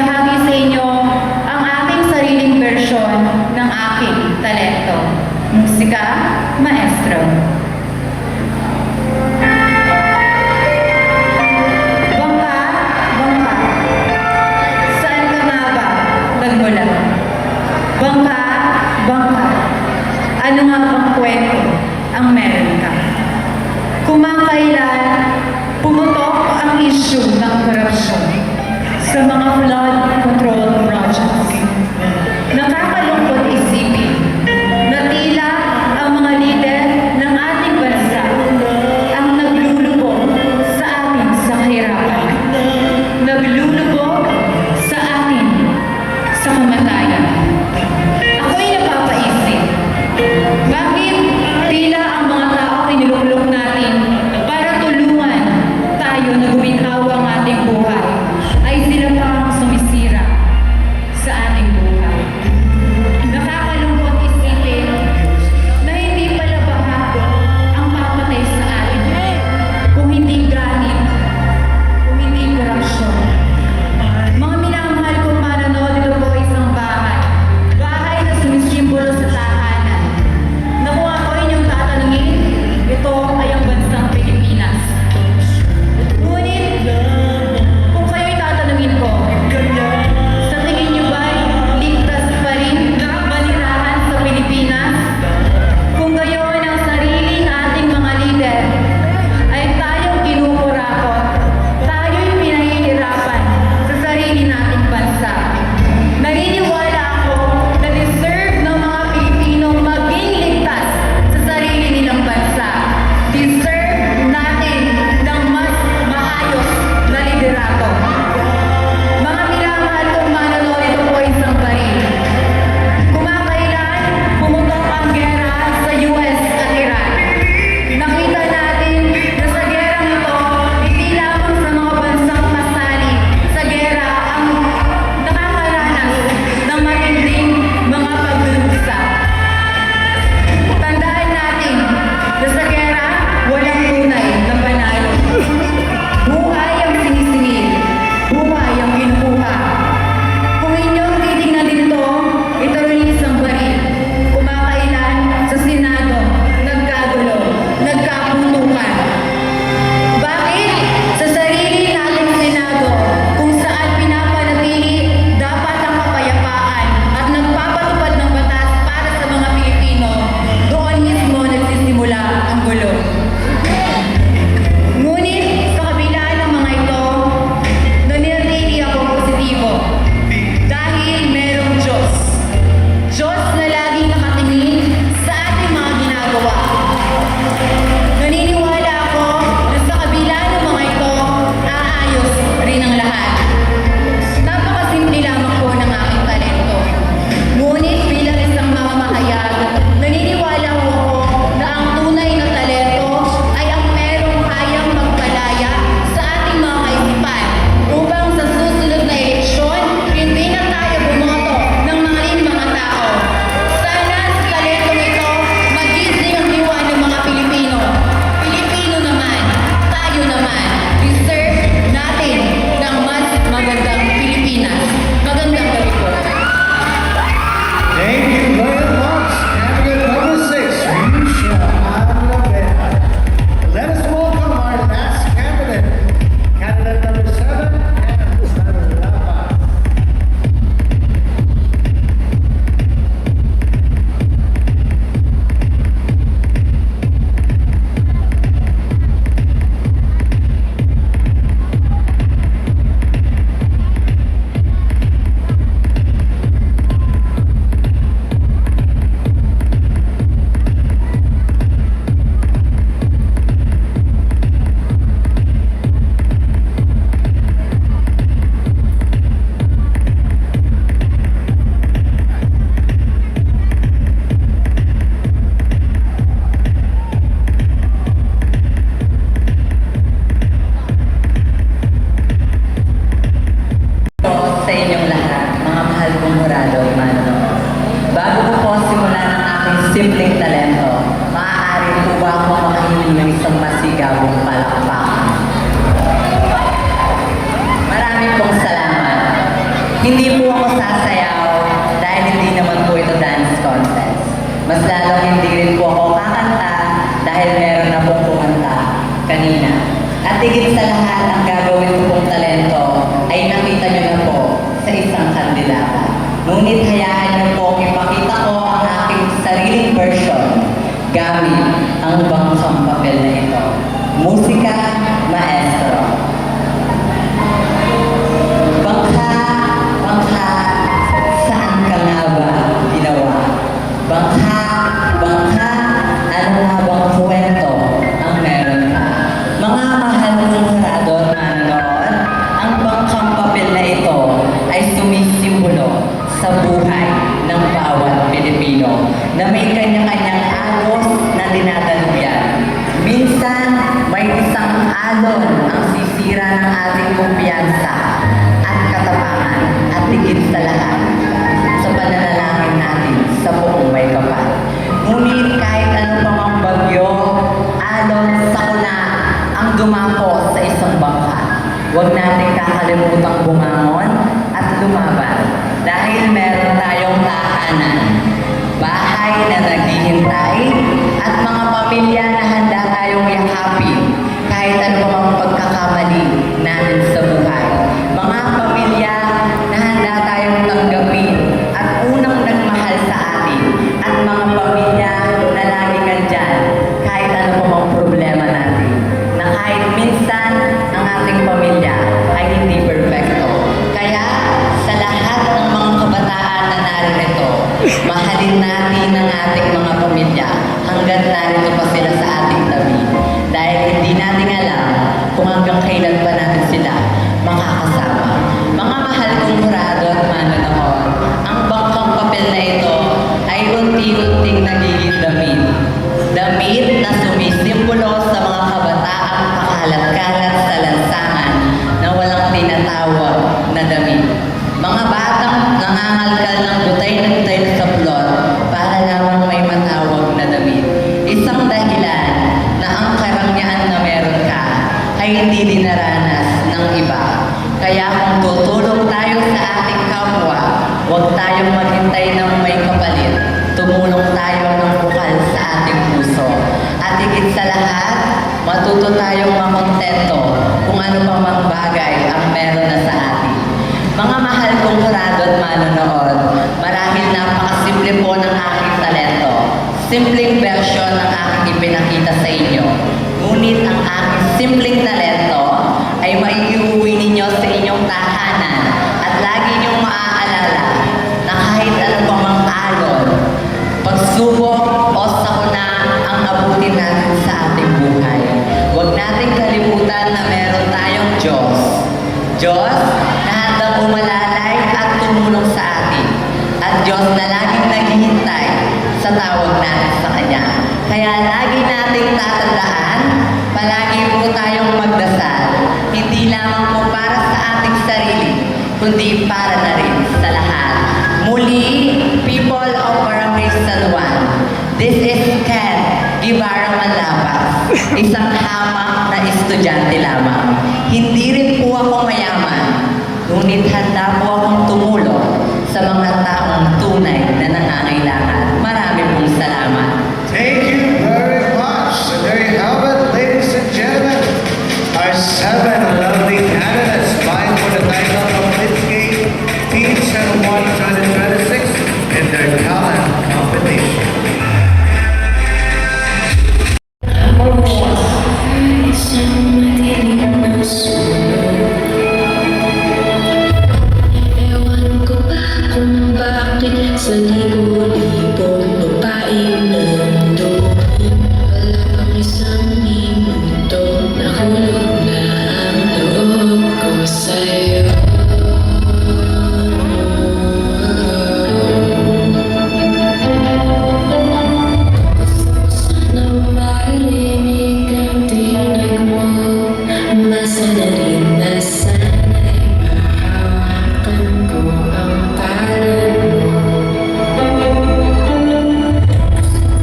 maibahagi sa inyo ang aking sariling bersyon ng aking talento. Musika, maestro. Bangka, bangka, saan ka nga ba nagmula? Bangka, bangka, ano nga bang kwento ang meron ka? Kumakailan, pumutok ang issue ng korupsyon sa mga flood control projects. Nakakalungkot isipin na tila ang mga lider ng ating bansa ang naglulubog sa atin sa kahirapan. Naglulubog sa atin sa kamatayan. Ako'y napapaisip, bakit tila ang mga tao kinulong natin para tulungan tayo na guminhawa ang ating buhay ay sila pa ang sumisira sa ating buhay. Nakakalungkot isipin na hindi pala baha ang papatay sa atin kung hindi ganit, kung hindi korupsyon. Mga minamahal kong manonood, ito po isang bahay. Bahay na sumisimbolo sa tahanan. Na kung ako inyong tatanungin, ito ay ang bansang Pilipinas. Ngunit, kung kayo'y tatanungin ko, sa tingin niyo ba'y ligtas pa rin na manirahan sa Pilipinas? Kung gayon ang sariling ating mga lider ay tayong kinukurakot, tayo'y pinahihirapan sa sarili nating bansa. Naniniwala ako na deserve ng mga Pilipinong maging ligtas sa sarili nilang bansa. Deserve natin ng mas maayos na liderato. Mga minamahal kong manonood, ito po isang baril. Kumakailan, pumutok ang gera sa US at Iran. Nakita natin na sa gerang ito, hindi lamang sa mga bansang kasali sa gera ang nakakaranas ng matinding mga pagdurusa. Tandaan natin na sa gera, walang tunay na panalo. Buhay ang sinisingil, buhay ang kinukuha. Kung inyong titignan dito, ito rin isang baril. Kumakailan sa Senado, nagkagulo, nagkapuntukan. Bakit? Sa sarili nating Senado, kung saan pinapanatili dapat ang kapayapaan at nagpapatupad ng batas para sa mga Pilipino, doon mismo nagsisimula ang gulo. Ngunit sa kabila ng mga ito, nananatili ako positibo dahil merong Diyos. Diyos na laging nakatingin sa ating mga ginagawa. Naniniwala ako na sa kabila ng mga ito, aayos rin ang lahat. Napakasimple lamang po ng aking talento. Ngunit bilang isang mamamahayag, naniniwala ko na ang tunay na talento ay ang merong kayang magpalaya sa ating mga kaisipan upang sa susunod na eleksyon, hindi na tayo bumoto ng mga tao. Sana sa talentong ito, magising ang diwa ng mga Pilipino. Pilipino naman, tayo naman, deserve natin ng mas magandang Pilipinas. Magandang gabi po. Thank you very much. Candidate number 6, Risha Alavera. Let us welcome our last candidate. Candidate number 7, Anna Sarlapa. Sa inyong lahat, mga mahal kong murado, manonood. Bago ko po simulan ang aking simpleng talento, maaari po ba ako makahingi ng isang masigabong palakpakan? Maraming pong salamat. Hindi po ako sasayaw dahil hindi naman po ito dance contest. Mas lalong hindi rin po ako kakanta dahil meron na pong kumanta kanina. At higit sa lahat, ang gagawin ko pong talento ay nakita niyo na po sa isang kandilata. Ngunit hayaan niyo po ipakita ko ang aking sariling version gamit ang bangkang papel na ito. Musika, maestro. Bangka, bangka, saan ka nga ba ginawa? Bangka, bangka, ano nga bang kwento ang meron ka? Mga mahal kong sarado at manonood, ang bangkang papel na ito ay sumisimbolo sa buhay ng bawat Pilipino na may kanya-kanyang agos na dinadaluyan. Minsan, may isang alon ang sisira ng ating kumpiyansa at katapangan at higit sa lahat sa pananalangin natin sa buong may kapal. Ngunit kahit ano pa mang bagyo, alon, sakuna ang dumako sa isang bangka. Huwag natin kakalimutang bumangon at lumaban dahil meron tayong tahanan, bahay na naghihintay at mga pamilya na handa tayong yakapin kahit ano pa mang pagkakamali natin sa buhay. Mga pamilya na handa tayong tanggapin at unang nagmahal sa atin at mga pamilya na laging nandyan kahit ano pa mang problema natin. Na kahit minsan ang ating pamilya ay hindi perfecto. Kaya sa lahat ng mga kabataan na narito, mahalin natin ang ating mga pamilya hanggat narito pa sila sa ating tabi. Dahil hindi natin alam kung hanggang kailan pa natin sila makakasama. Mga mahal kong kurado at manonood, ang bangkang papel na ito ay unti-unting nagiging damit. Damit na sumisimbolo sa mga kabataang pakalat-kalat sa lansangan na walang tinatawag na damit. Mga batang nangangalkal ng butay-butay sa plot para lamang may matawag na damit. Isang dahilan na ang karangyaan na meron ka ay hindi dinaranas ng iba. Kaya kung tutulong tayo sa ating kapwa, huwag tayong maghintay ng may kapalit. Tumulong tayo ng bukal sa ating puso. At higit sa lahat, matuto tayong makontento kung ano pa mang bagay ang meron na sa atin. Mga mahal kong kurado at manonood, marahil napakasimple po ng aking talento. Simpleng version ng aking ipinakita sa inyo. Ngunit ang aking simpleng talento ay maiuwi ninyo sa inyong tahanan at lagi niyong maaalala na kahit ano pa mang alon, pagsubok o sakuna ang abutin natin sa ating buhay. Huwag nating kalimutan na meron tayong Diyos. Diyos na handang umalalay at tumulong sa atin. At Diyos na laging naghihintay sa tawag natin sa Kanya. Kaya lagi nating tatandaan, palagi po tayong magdasal. Hindi lamang po para sa ating sarili, kundi para na rin sa lahat. Muli, people of Barangay San Juan, this is Ken Guevara Manlapas, isang hamak na estudyante lamang. Hindi rin po ako mayaman, ngunit handa po akong tumulong sa mga taong tunay na nangangailangan. Marami pong salamat. Thank you very much. So there you have it, ladies and gentlemen. Our 7 lovely candidates vying for the title of Lidscape Team 7-1 2026 in their talent competition. Ewan ko ba kung bakit sa libo-libong lupain nandoon wala pang isang minuto nahulog na ang loob ko sa'yo. Sana marinig ang tinig mo, masana rin na sana'y mahawakan ko ang palad mo.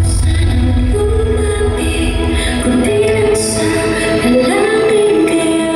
Sana bumalik, kundi lang sa halangin kaya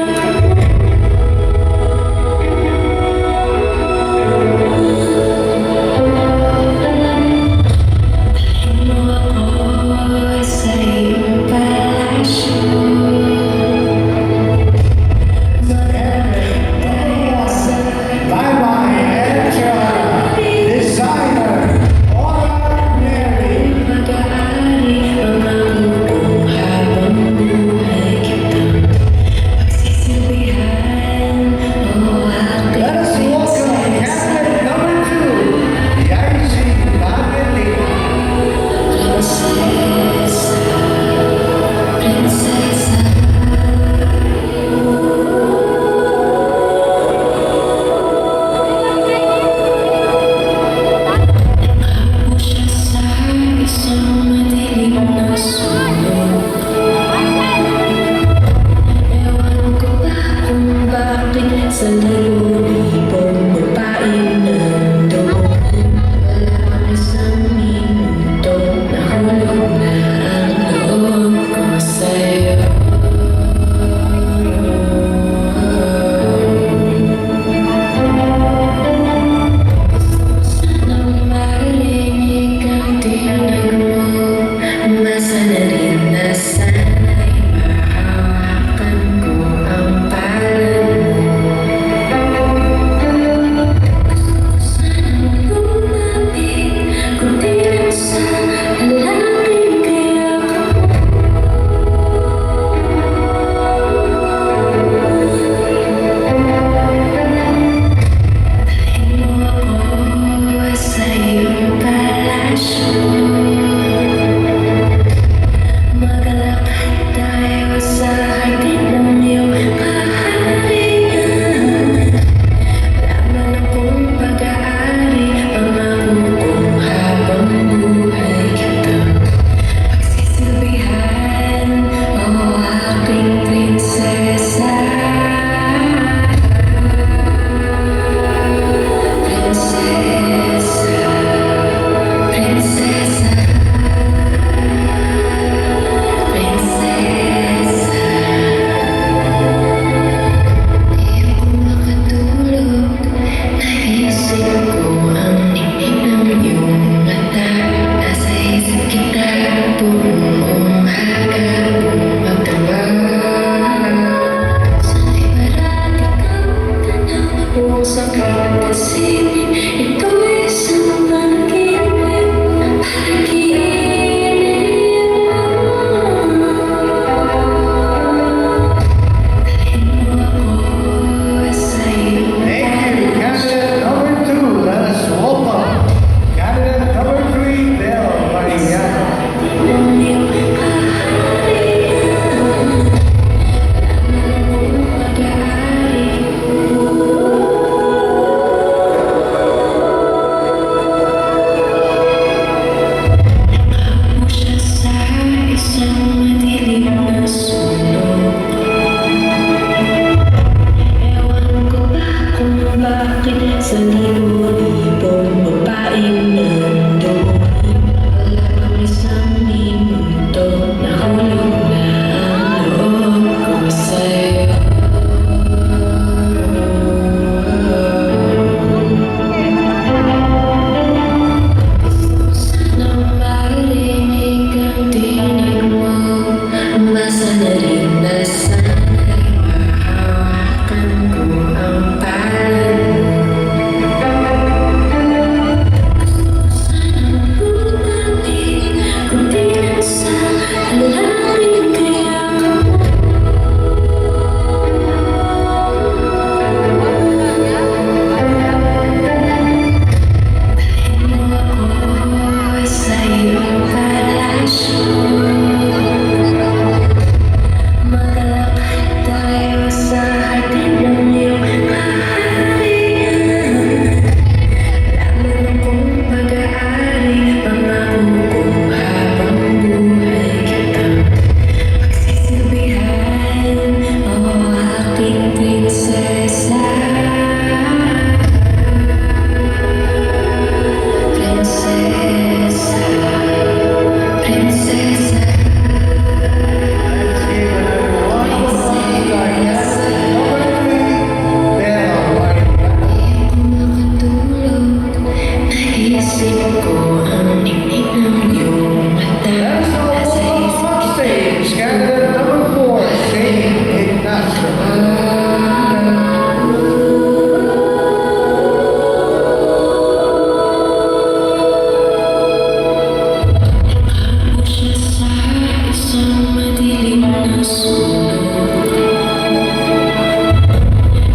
sa libo-libong babaeng nandoon. Wala pang isang minuto, nahulog na ang loob ko sa'yo. Sanang marinig ang tinig mo, umasa na rin na sana'y mahawakan ko ang palad mo. Sanang bumabalik, kundi lang sa alangin kaya ka mo. Sa iyong palasyo, maglakad tayo sa hatid ng iyong kaharian. Lamang akong pag-aari, pangako ko habang buhay kitang pagsisilbihan, o aking prinsesa. Prinsesa, prinsesa, makatulog, naisip ko ang tingin ng iyong mata. Nasa isip Stage, candidate number 4, Saint Ignacio. Ako siya sa isang madilim na sulok.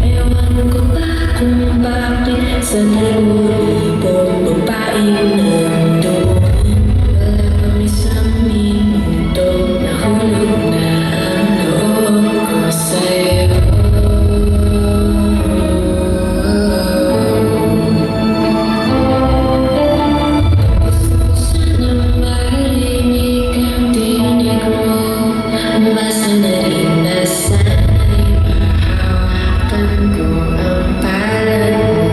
Ewan ko ba kung bakit sa libo-libong babaeng nandoon. Wala pang isang minuto, nahulog na ang loob ko sa'yo. Sanang marinig ang tinig mo, umasa na rin na sana'y mahawakan ko ang palad mo.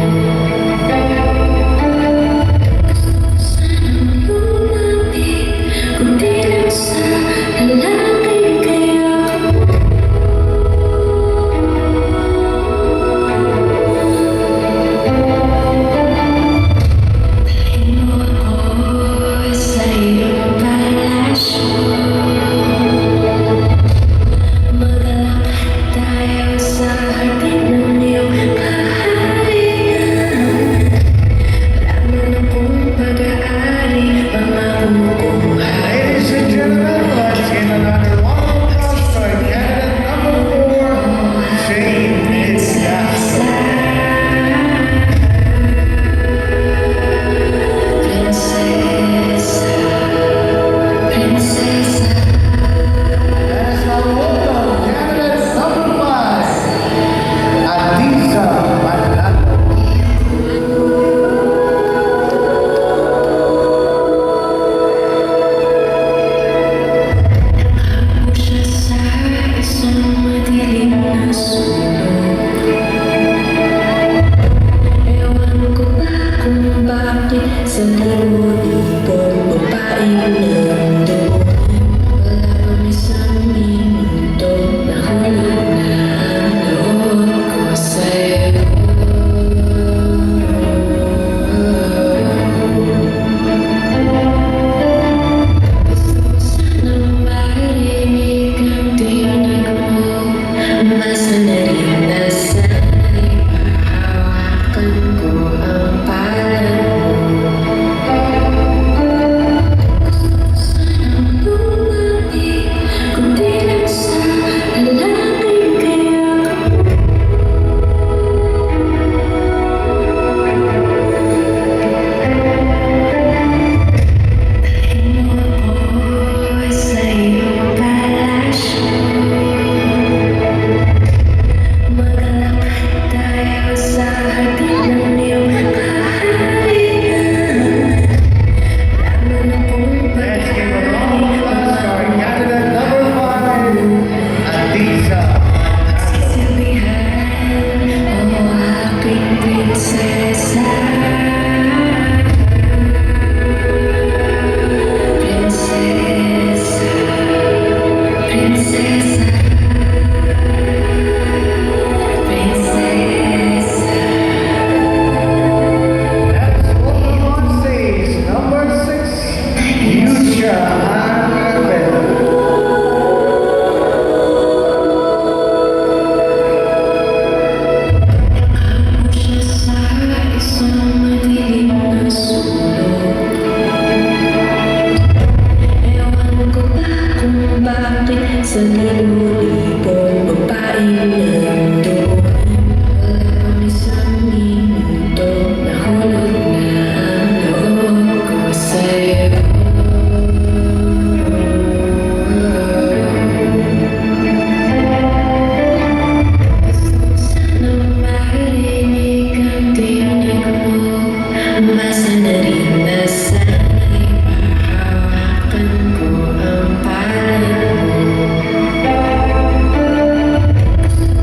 Umasa na rin na sana'y mahawakan ko ang palad mo.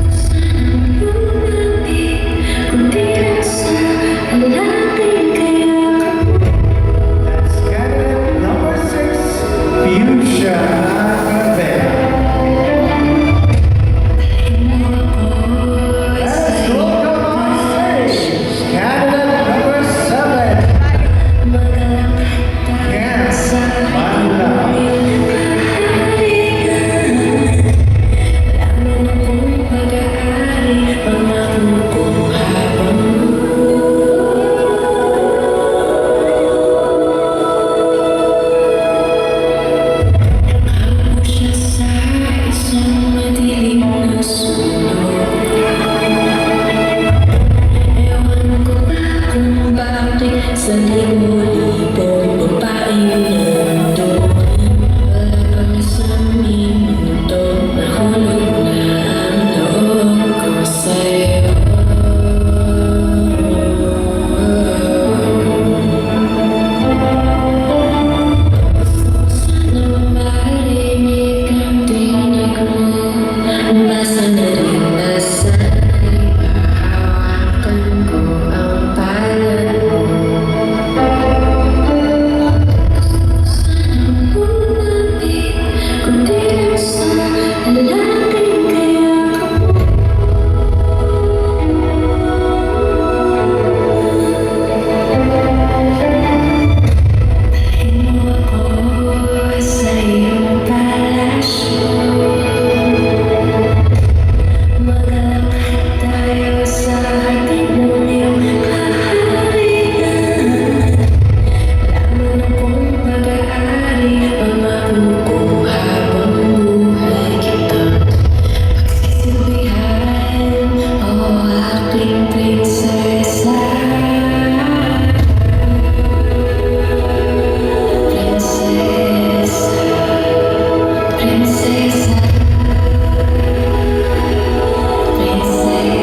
Sanang bumabik, kundi lang sa lalaking kayakap mo. That's candidate number 6, Fuchsia Acapella. Let's welcome on stage candidate number 7, Ken Manila. Lamang akong pag-aari, pangako ko habang nakaupo siya sa isang madilim na sulok. Ewan ko ba kung bakit sa libo-libong babaeng nandoon, wala pang isang minuto, nahulog na ang loob ko sa'yo. Sanang marinig ang tinig mo, basta na rin na sana'y mahawakan ko ang palad mo. Sanang bumabik, kundi lang sa lalaking kayakap mo. Dalhin mo ako sa iyong palasyo. Magalakad tayo sa hatid ng iyong kaharian. Lamang akong pag-aari, pangako ko habang buhay kita pagsisilbihan, o aking prinsesa. Prinsesa, prinsesa,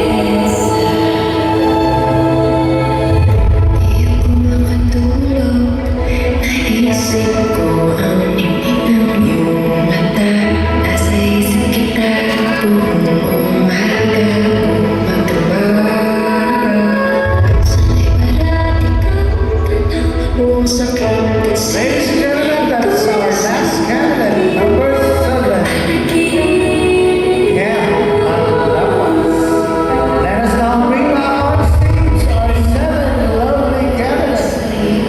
prinsesa. Di ako makatulog, naisip ko ang init ng iyong mata. Nasa isip kita buong umaga, buong magdamag. Sana'y parating kang tanaw, buong sakit kasi Ladies and gentlemen, that's our last candidate, number 7, Ken Manila. Let us now bring back on stage our 7 lovely candidates,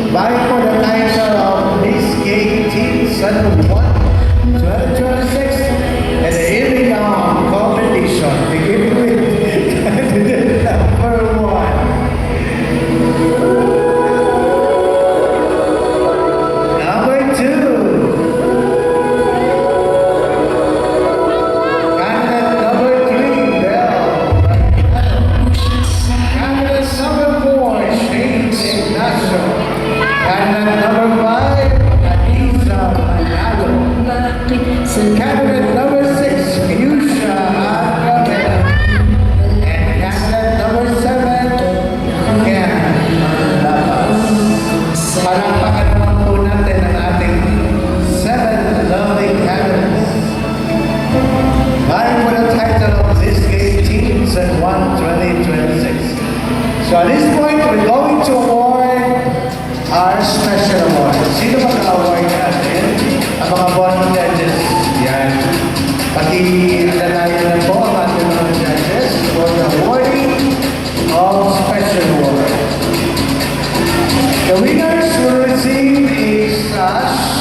vying for the title of Miss Gay Teen Sun 1 2026 and the Evening competition, beginning with candidate number 1. Number 2, candidate number 3, Belle. Candidate number 4, Shane Ignacio. Candidate number 5, Anissa Manalo. Candidate number 6, Fuchsia Acapella. And candidate number 7, Ken Manila. Palakpakan naman po natin ang ating 7 lovely candidates. Vying for the title of this Gay Teen Sun 1 2026. So at this point, we're going to award our special award. Sino mag-award natin? Ang mga bottom judges. Yan. Paki-alalayan na po ang ating mga judges for the awarding of special award. The winners will receive a sash.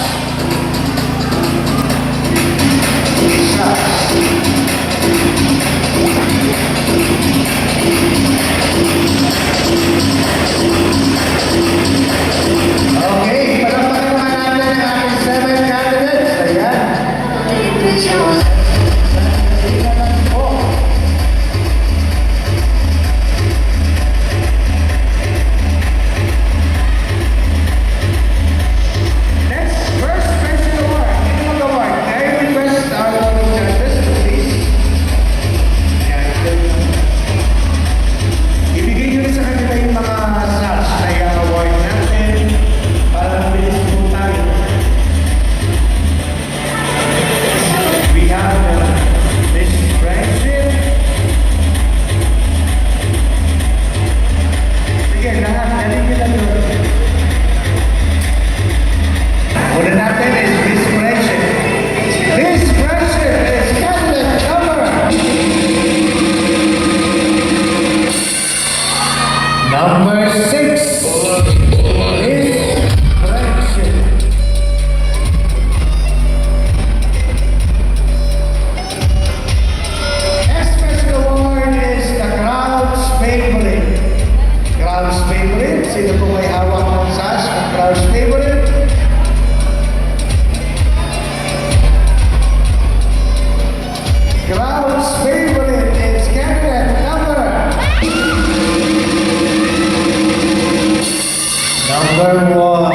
Number 1.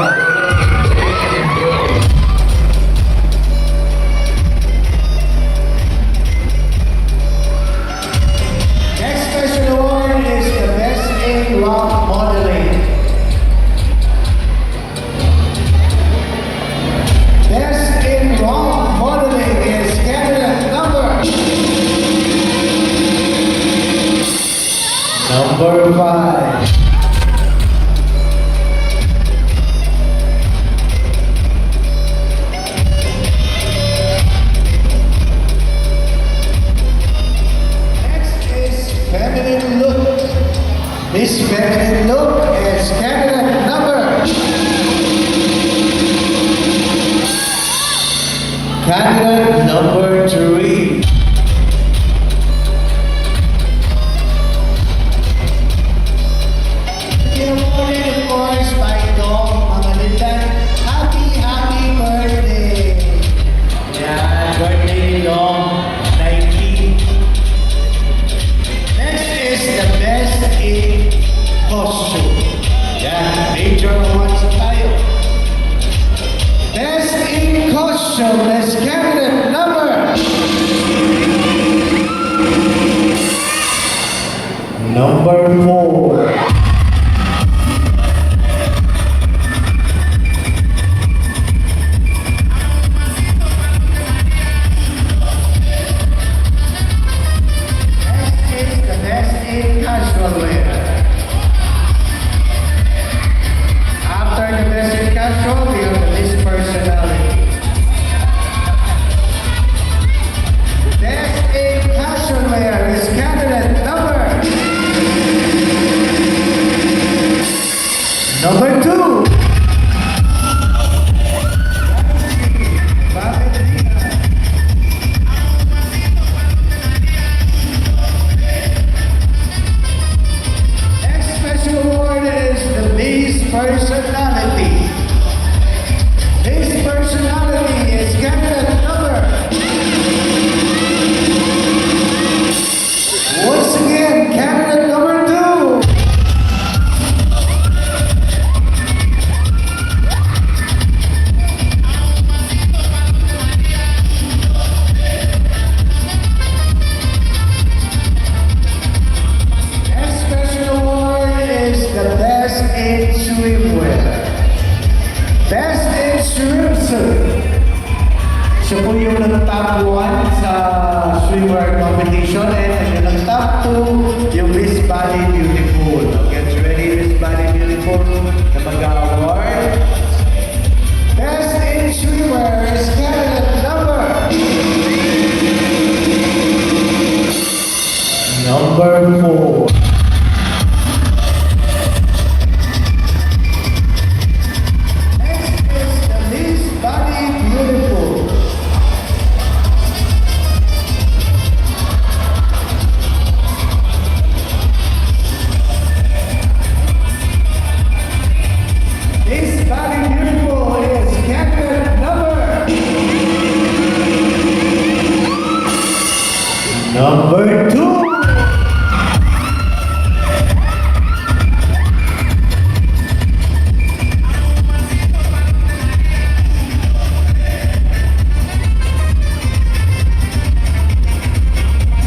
Next special award is the Best in Rock Modeling. Best in Rock Modeling is candidate number 5. Next is Feminine Look. Miss Feminine Look is candidate number 3. Awarded, of course, by Dong Mangalitan. Happy birthday! Yeah, birthday ni Dong, 19. Next is the Best in Costume. Yeah, major awards tayo. Best in Costume is candidate number 4. Casual wear. After the best in casual, we have the Miss Personality. Best in casual wear is candidate number 2. Personality. His personality is candidate once again, candidate number 2. Next special award is the Best in Swimwear. Best in Swimsuit. Siya po yung nag-top 1 sa swimwear competition and yung nag-top 2 yung Miss Body Beautiful. Get ready, Miss Body Beautiful na mag-award. Best in Swimwear is candidate number 4. Number 2.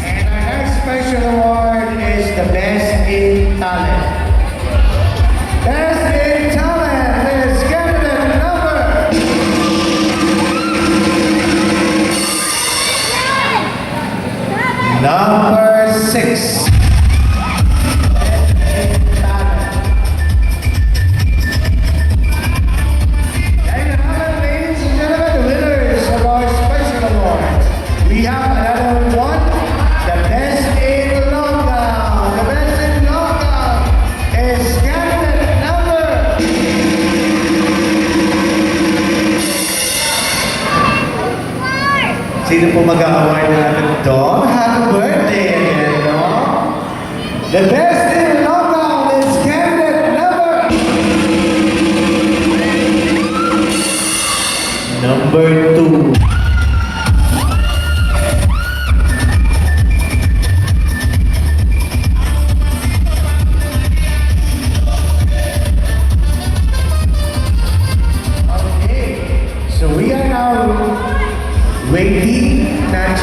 And our next special award is the Best in Talent. Best in Talent is candidate number 6. Ladies and gentlemen, the winners of our special awards. We have another one, the Best in Lockdown. The Best in Lockdown is candidate Sino po mag-award natin ito? Happy birthday again, no? The Best in Lockdown is candidate number 2.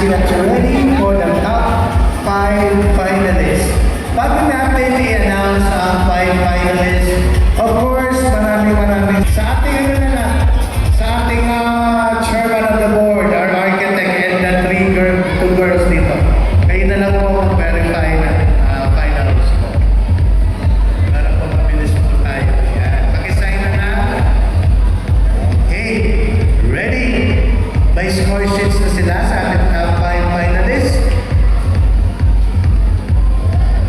you that you're ready for the top 5 finalists. Bago natin i-announce ang 5 finalists, of course, maraming sa ating ano na lang, sa ating chairman of the board, our architect, and the two girls dito. Kayo na lang po mag-verify na finalists ko. Para po mabilis po tayo. Yan. Pakisign na. Okay. Ready? May score sheets na sila sa ating top 5 finalists.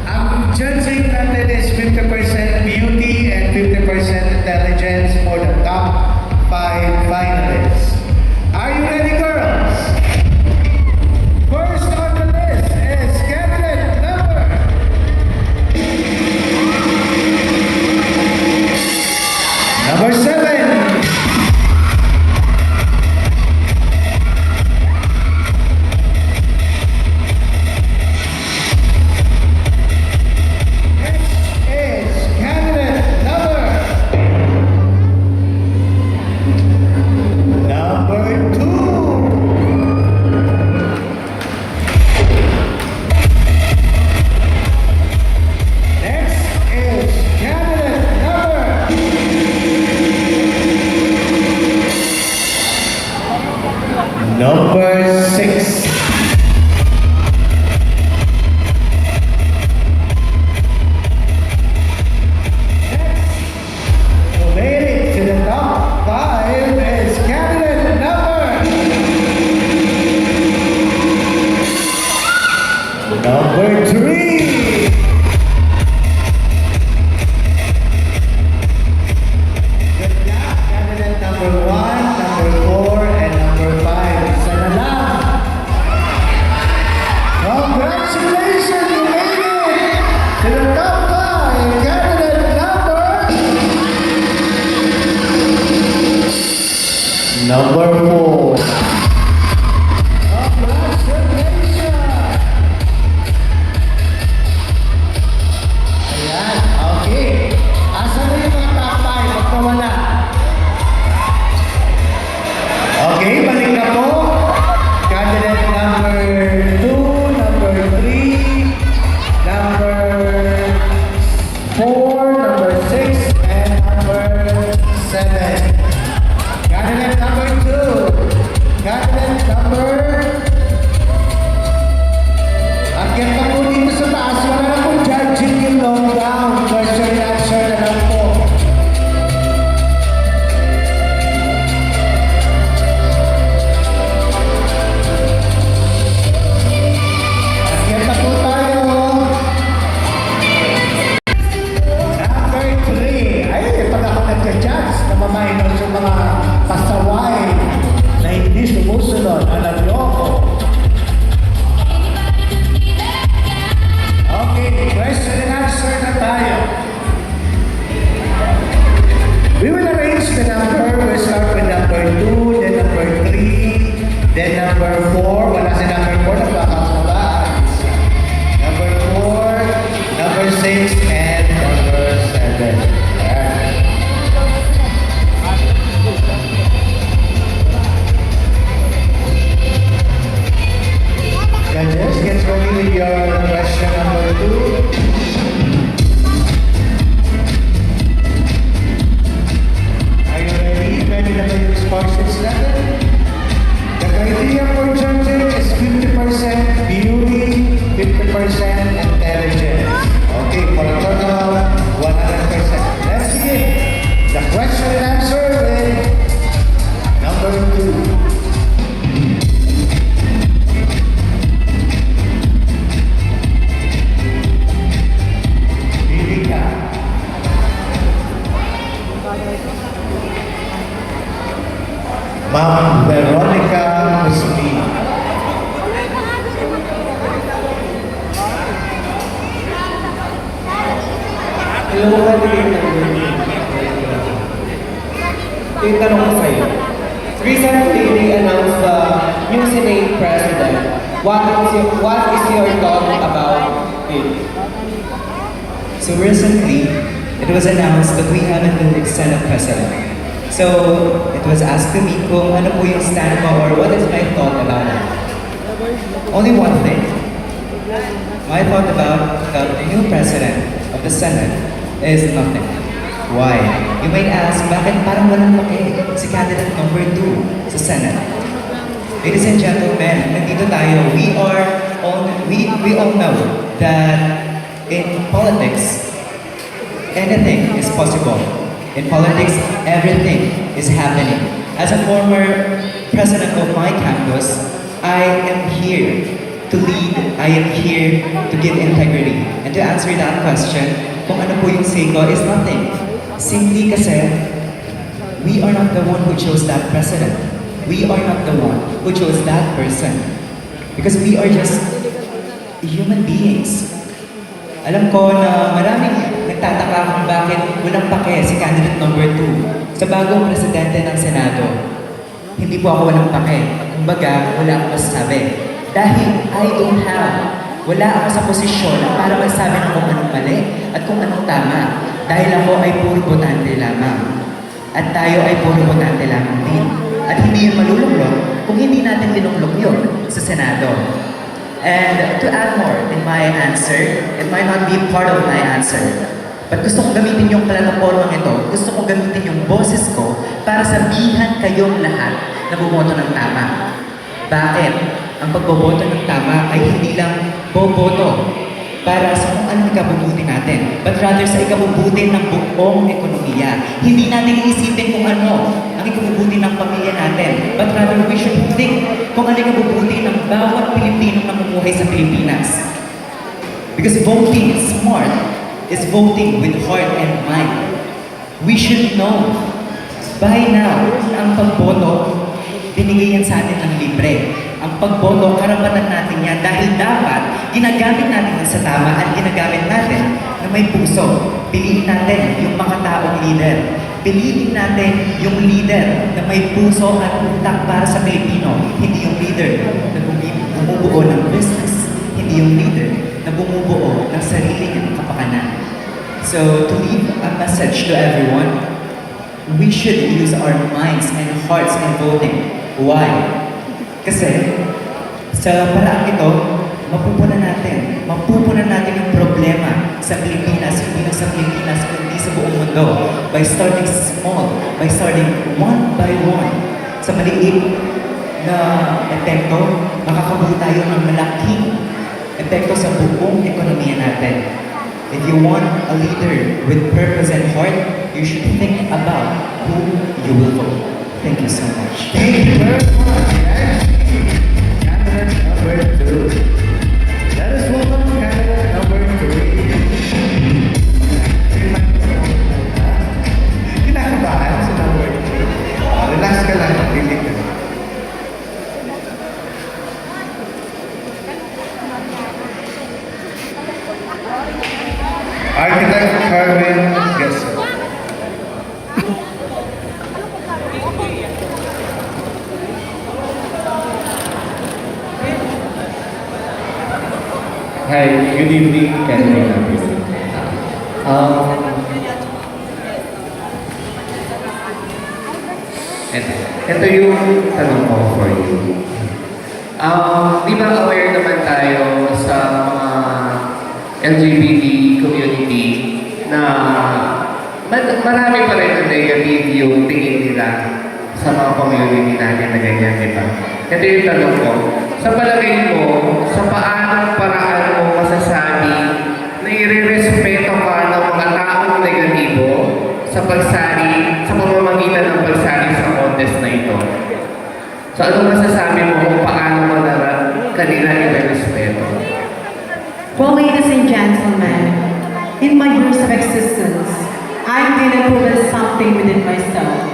Ang judging natin is 50% beauty and 50% intelligence for the top 5 finalists. Are you ready, girls? First on the list is candidate number 7. Number 6. Who made it to the top 5 is candidate number 3. Candidate number 1, number 4, and number 5. Sana lang. Congratulations, you made it to the top 5. Candidate number 4. Congratulations. Ayan, okay. Asan na yung mga top 5? Ba't nawala? Okay, balik na po. Candidate number 2, number 3, number 4, number 6, and number 7. Candidate number 2. Candidate number... Akyat pa po dito sa taas. Wala na po judging yung long down. Question and answer na lang po. Akyat na po tayo. Number 3. Ay, pag ako nagka-judge, namamahinos yung mga pasaway na hindi sumusunod. Alam niyo ako. Okay, question and answer na tayo. We will arrange the number. We'll start with number 2, then number 3, then number 4. Wala si number 4, nagkakasabay. Number 4, number 6, and number 7. Ayan. Judges, get ready with your question number 2. Are you ready? Ready na ba yung score sheets natin? The criteria for judging is 50% beauty, 50% intelligence. Okay, for a total of 100%. Let's begin. The question and answer with number 2. Ma'am Veronica Musli. Hello, yung tanong ko sa'yo. Recently, they announced the new Senate President. What is your thought about it? So recently, it was announced that we have a new Senate President. So, it was asked to me kung ano po yung stand ko or what is my thought about it. Only one thing. My thought about the new president of the Senate is nothing. Why? You might ask, bakit parang walang pake si candidate number 2 sa Senate? Ladies and gentlemen, nandito tayo. We all know that in politics, anything is possible. In politics, everything is happening. As a former president of my campus, I am here to lead. I am here to give integrity. And to answer that question, kung ano po yung say ko is nothing. Simply kasi, we are not the one who chose that president. We are not the one who chose that person. Because we are just human beings. Alam ko na maraming nagtataka kung bakit walang pake si candidate number 2 sa bagong presidente ng Senado. Hindi po ako walang pake. Kumbaga, wala akong masasabi. Dahil wala ako sa posisyon para magsabi ng kung anong mali at kung anong tama. Dahil ako ay puro botante lamang. At tayo ay puro botante lamang din. At hindi yun maluluklok kung hindi natin tinuklok yun sa Senado. And to add more in my answer, it might not be part of my answer, but gusto kong gamitin yung plataformang ito, gusto kong gamitin yung boses ko para sabihan kayong lahat na bumoto ng tama. Bakit? Ang pagboboto ng tama ay hindi lang boboto para sa kung anong ikabubuti natin, but rather sa ikabubuti ng buong ekonomiya. Hindi natin iisipin kung ano ang ikabubuti ng pamilya natin, but rather we should think kung ano ikabubuti ng bawat Pilipinong namumuhay sa Pilipinas. Because voting smart is voting with heart and mind. We should know by now ang pagboto, binigay yan sa atin ng libre. Ang pagboto, karapatan natin yan dahil dapat ginagamit natin yan sa tama at ginagamit natin na may puso. Piliin natin yung makataong leader. Piliin natin yung leader na may puso at utak para sa Pilipino. Hindi yung leader na bumubuo ng business. Hindi yung leader na bumubuo ng sarili niyang kapakanan. So, to leave a message to everyone, we should use our minds and hearts in voting. Why? Kasi sa paraan ito, mapupunan natin yung problema sa Pilipinas, hindi lang sa Pilipinas, kundi sa buong mundo. By starting small, by starting one by one. Sa maliit na epekto, makakabuo tayo ng malaking epekto sa buong ekonomiya natin. If you want a leader with purpose and heart, you should think about who you will vote. Thank you so much. Thank you very much. Candidate number 2. Let us welcome candidate number 3. Kinakabahan sa number 3. Relax ka lang, pili ka. Architect Carmen Gesser. Hi, good evening, candidate number 3. Ito yung tanong ko for you. Di ba aware naman tayo sa mga LGBT community na marami pa rin ang negative yung tingin nila sa mga community natin na ganyan, di ba? Ito yung tanong ko. Sa palagay mo, sa paanong paraan mo masasabi na i-respeto ka ng mga taong negatibo sa pagsali, sa pamamagitan ng pagsali sa contest na ito? So ano masasabi mo kung paano mo na kanila i-respeto? Well, ladies and gentlemen, in my years of existence, I've been proven something within myself.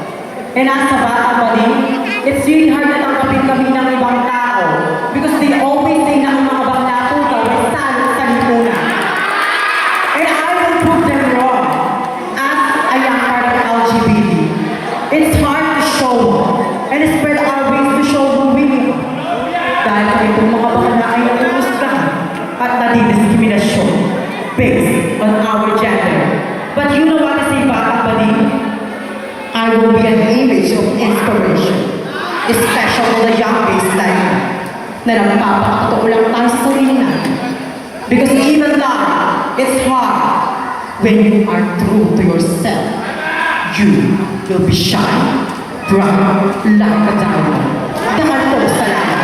And as a bata pa din, it's really hard na tanggapin kami ng ibang tao because they always say na ang mga bakla po daw ay salot sa lipunan. And I will prove them wrong as a young part of LGBT. It's hard to show and spread our ways to show who we are. Dahil kami itong mga bakla ay nakumusgahan at nadidiskriminasyon based on our gender. But you know what I say, bata pa din? I will be an image of inspiration, especially the young face like me. na nagpapakatotoo lang tayo sa sarili natin. Because even lie is hard when you are true to yourself. You will be shine bright like a diamond. Dahil po sa lahat.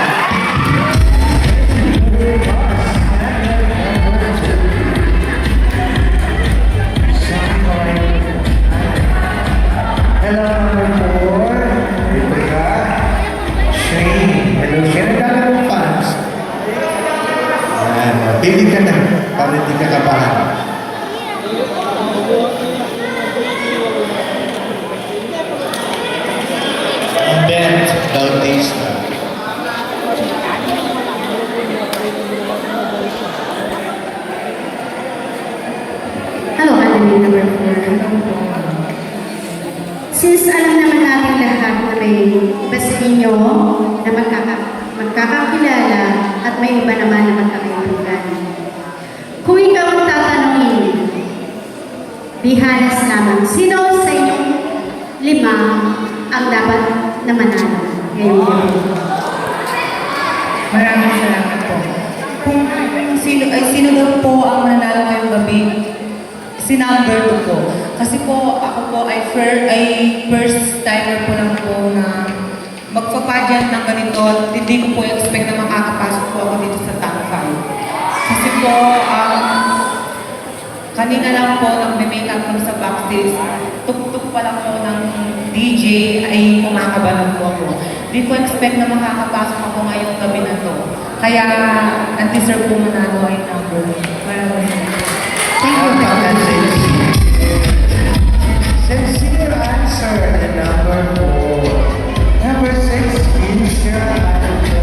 Hello, number 4. Dito ka. Shane. Hello, Shane. Ang dami mong fans. Ayan. Pili ka na para hindi ka kabahan. Beth Bautista. Hello, Academy number 4. Since alam naman natin lahat na may basta ninyo na magkakakilala at may iba naman na magkakaibigan. Kung ikaw ang tatanungin, bihanas lamang, sino sa inyong 5 ang dapat na manalo ngayong gabi? Maraming salamat po. Kung sino daw po ang nanalo ngayong gabi, si number 2 po. Kasi po, ako po ay first timer po lang po na magpapadyant ng ganito. Hindi ko po expect na makakapasok po ako dito sa top 5. Kasi po, kanina lang po, nag-makeup kami sa backstage. Tuk-tuk pa lang po ng DJ ay kumakabalan po ako. Hindi ko expect na makakapasok ako ngayong gabi na to. Kaya, ang-deserve po manalo ay number 1. Maraming salamat. Thank you, Sincere answer the number 4. Number 6, Felicia Antonio.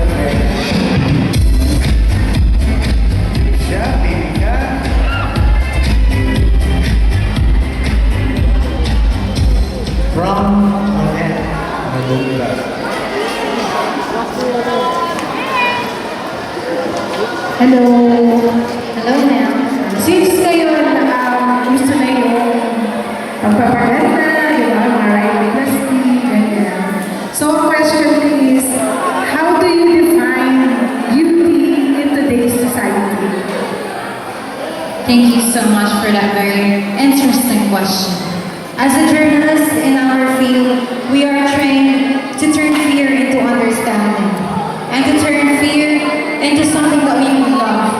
Felicia, pili ka. From Annette Madugla. Hello. Hello, ma'am. Since kayo gusto na yung pagpapaganda, yung mga right plastic, ganyan. So, ang question is, how do you define beauty in today's society? Thank you so much for that very interesting question. As a journalist in our field, we are trained to turn fear into understanding and to turn fear into something that we would love.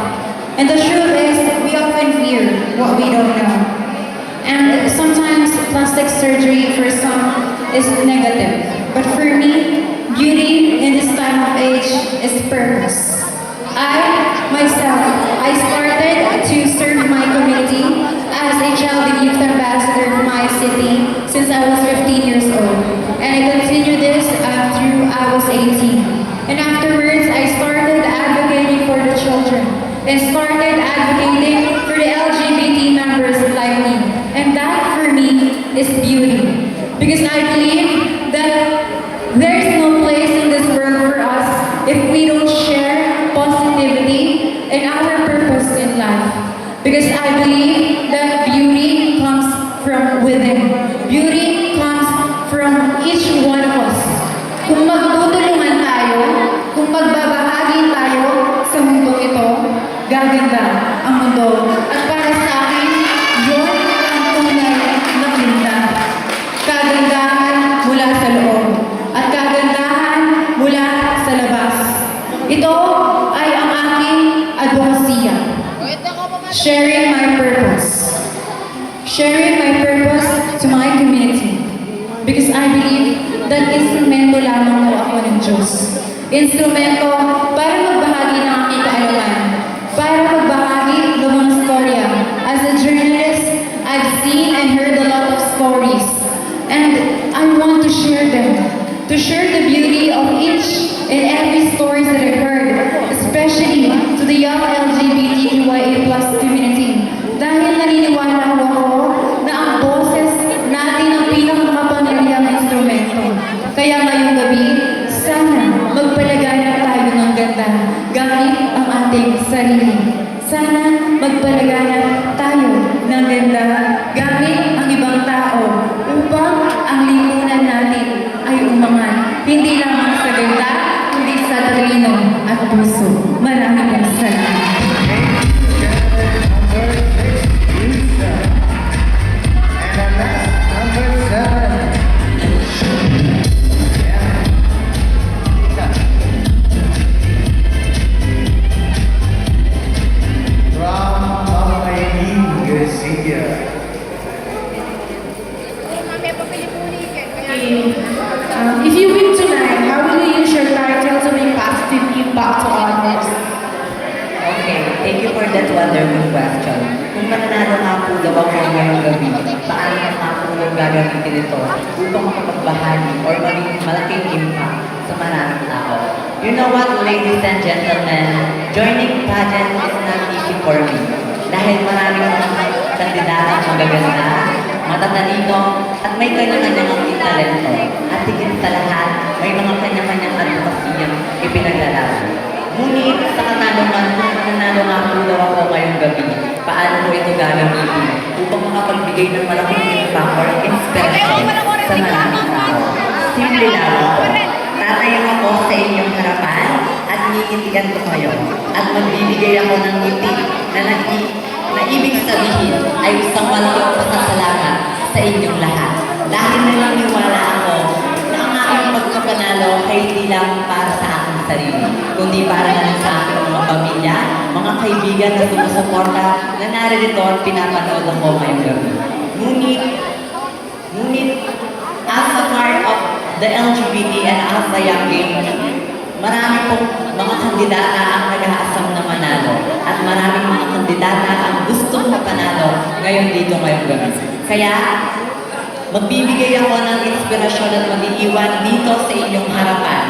And the truth is, we often fear what we don't know. And sometimes plastic surgery for some is negative. But for me, beauty in this time of age is purpose. I started to serve my community as a child and youth ambassador for my city since I was 15 years old. And I continued this through I was 18. And afterwards, I started advocating for the children and started advocating for the LGBT members like me. And that for me is beauty. Because I believe that there's no place in this world for us if we don't share positivity and our purpose in life. Because I believe that beauty comes from within. Beauty comes from each one of us. Kung magtutulungan tayo, kung magbabahagi tayo sa mundo ito, gaganda ang mundo. At para sa akin, yun ang tunay na ganda. Kagandahan mula sa loob at kagandahan mula sa labas. Ito ay ang aking advokasya. Sharing my purpose. Sharing my purpose to my community. Because I believe that instrumento lamang mo ako ng Diyos. Instrumento para magbahagi ng aking kaalaman. Para magbahagi ng mga storya. As a journalist, I've seen and heard a lot of stories. And I want to share them. To share the beauty of each and every stories that I've heard. Especially to the young LGBTQIA+ community. Dahil naniniwala ako na ang boses natin ang pinakamakapangyarihang instrumento. Kaya ngayong gabi, sana magpalaganap tayo ng ganda gamit ang ating sarili. Sana magpalaganap tayo ng ganda gamit ang ibang tao upang ang lipunan natin ay umangat. Hindi lamang sa ganda, kundi sa talino at puso. Okay. If you win tonight, how will you use your title to make positive impact to others? Okay, thank you for that wonderful question. Kung mananalo nga po daw ako ngayong gabi, paano nga po yung gagamitin ito upang makapagbahagi or maging malaking impact sa maraming tao? You know what, ladies and gentlemen, joining pageant is not easy for me. Dahil maraming mga kandidatang magaganda, matatalino, at may kanya-kanyang talento. At higit sa lahat, may mga kanya-kanyang advokasiyang ipinaglalaban. Ngunit sa katanungan kung nanalo nga po daw ako ngayong gabi, paano ko ito gagamitin upang makapagbigay ng malaking impact or inspiration sa maraming tao? Simple lang po. Tatayo ako sa inyong harapan at ngingitian ko kayo. At magbibigay ako ng ngiti na ibig sabihin ay isang malaking pasasalamat sa inyong lahat. Dahil naniniwala ako na ang aking pagkapanalo ay hindi lang para sa aking sarili, kundi para na rin sa aking mga pamilya, mga kaibigan na sumusuporta na naririto at pinapanood ako ngayong gabi. Ngunit, as a part of the LGBT and as a young game, marami pong mga kandidata ang nag-aasam na manalo at maraming mga kandidata ang gustong mapanalo ngayon dito ngayong gabi. Kaya, magbibigay ako ng inspirasyon at mag-iiwan dito sa inyong harapan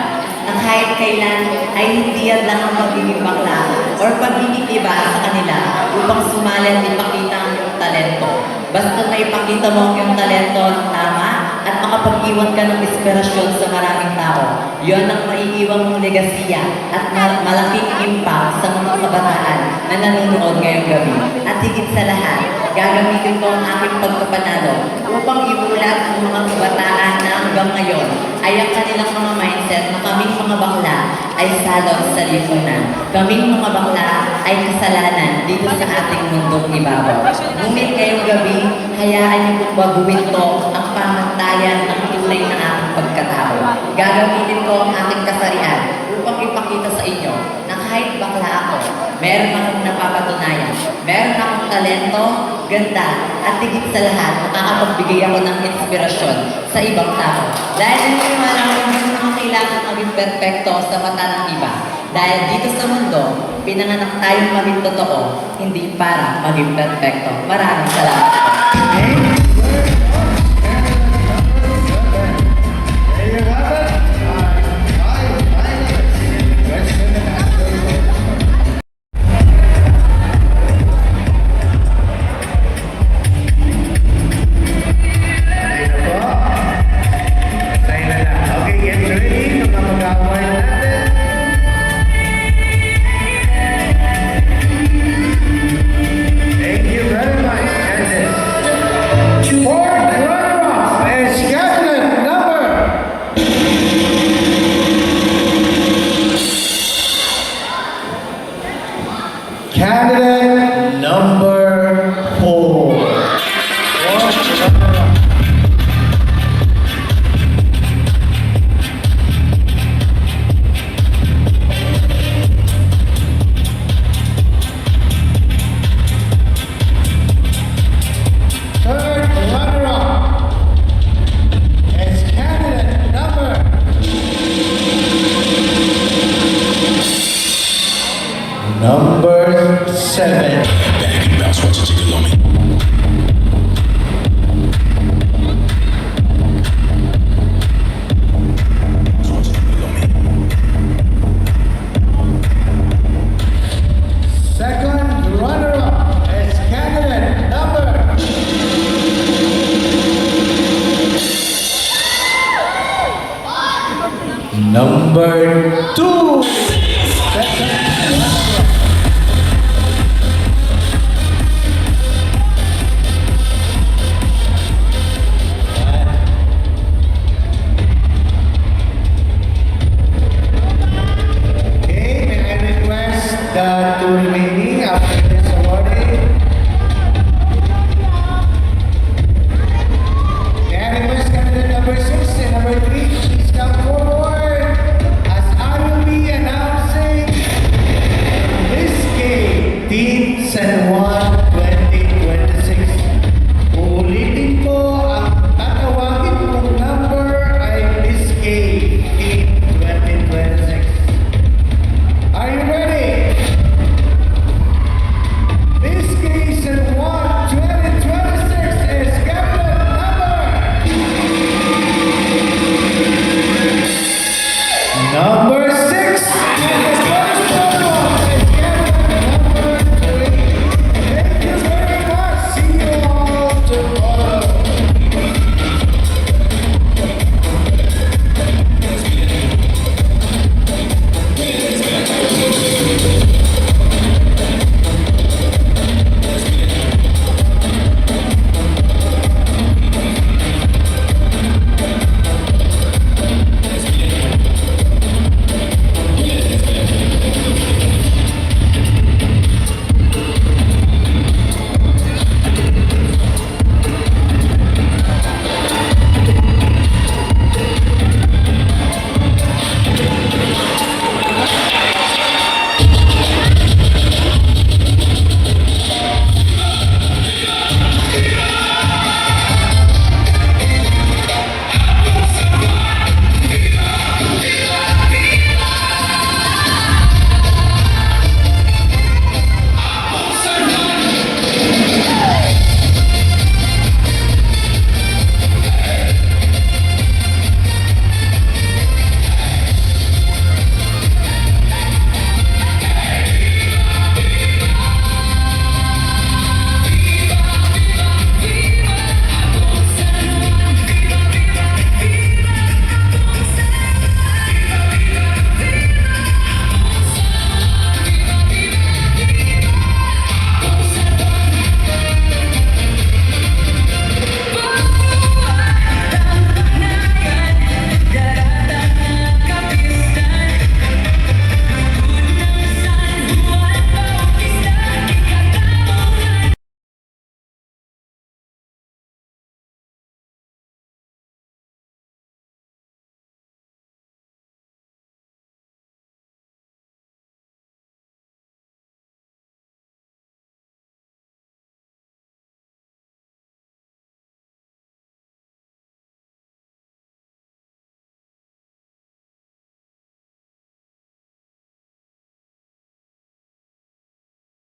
na kahit kailan ay hindi yan lang ang pagiging bakla or pagiging iba sa kanila upang sumali at ipakita ang iyong talento. Basta na ipakita mo ang iyong talento ng tama at makapag-iwan ka ng inspirasyon sa maraming tao. Yon ang maiiwan mong legasiya at malaking impact sa mga kabataan na nanonood ngayong gabi. At higit sa lahat, gagamitin ko ang aking pagkapanalo upang imulat ang mga kabataan na hanggang ngayon ay ang kanilang mga mindset na kaming mga bakla ay salot sa lipunan. Kaming mga bakla ay kasalanan dito sa ating mundong ibabaw. Ngunit ngayong gabi, hayaan niyo kong baguhin to ang pamantayan ng tunay na aking pagkatao. Gagamitin ko ang aking kasarian upang ipakita sa inyo na kahit bakla ako, meron akong napapatunayan, meron akong talento, ganda, at higit sa lahat, makakapagbigay ako ng inspirasyon sa ibang tao. Dahil naniniwala ko hindi naman kailangan maging perfecto sa mata ng iba. Dahil dito sa mundo, pinanganak tayong maging totoo, hindi para maging perfecto. Maraming salamat po. There you have it. Question and answer. Ayun na po. Tayo na lang. Okay, get ready. Mga mag-award natin. Thank you very much, Candice. Fourth runner-up is candidate number. Candidate number 4. Fourth runner-up. Third runner-up is candidate number 7. Second runner-up is candidate number 2.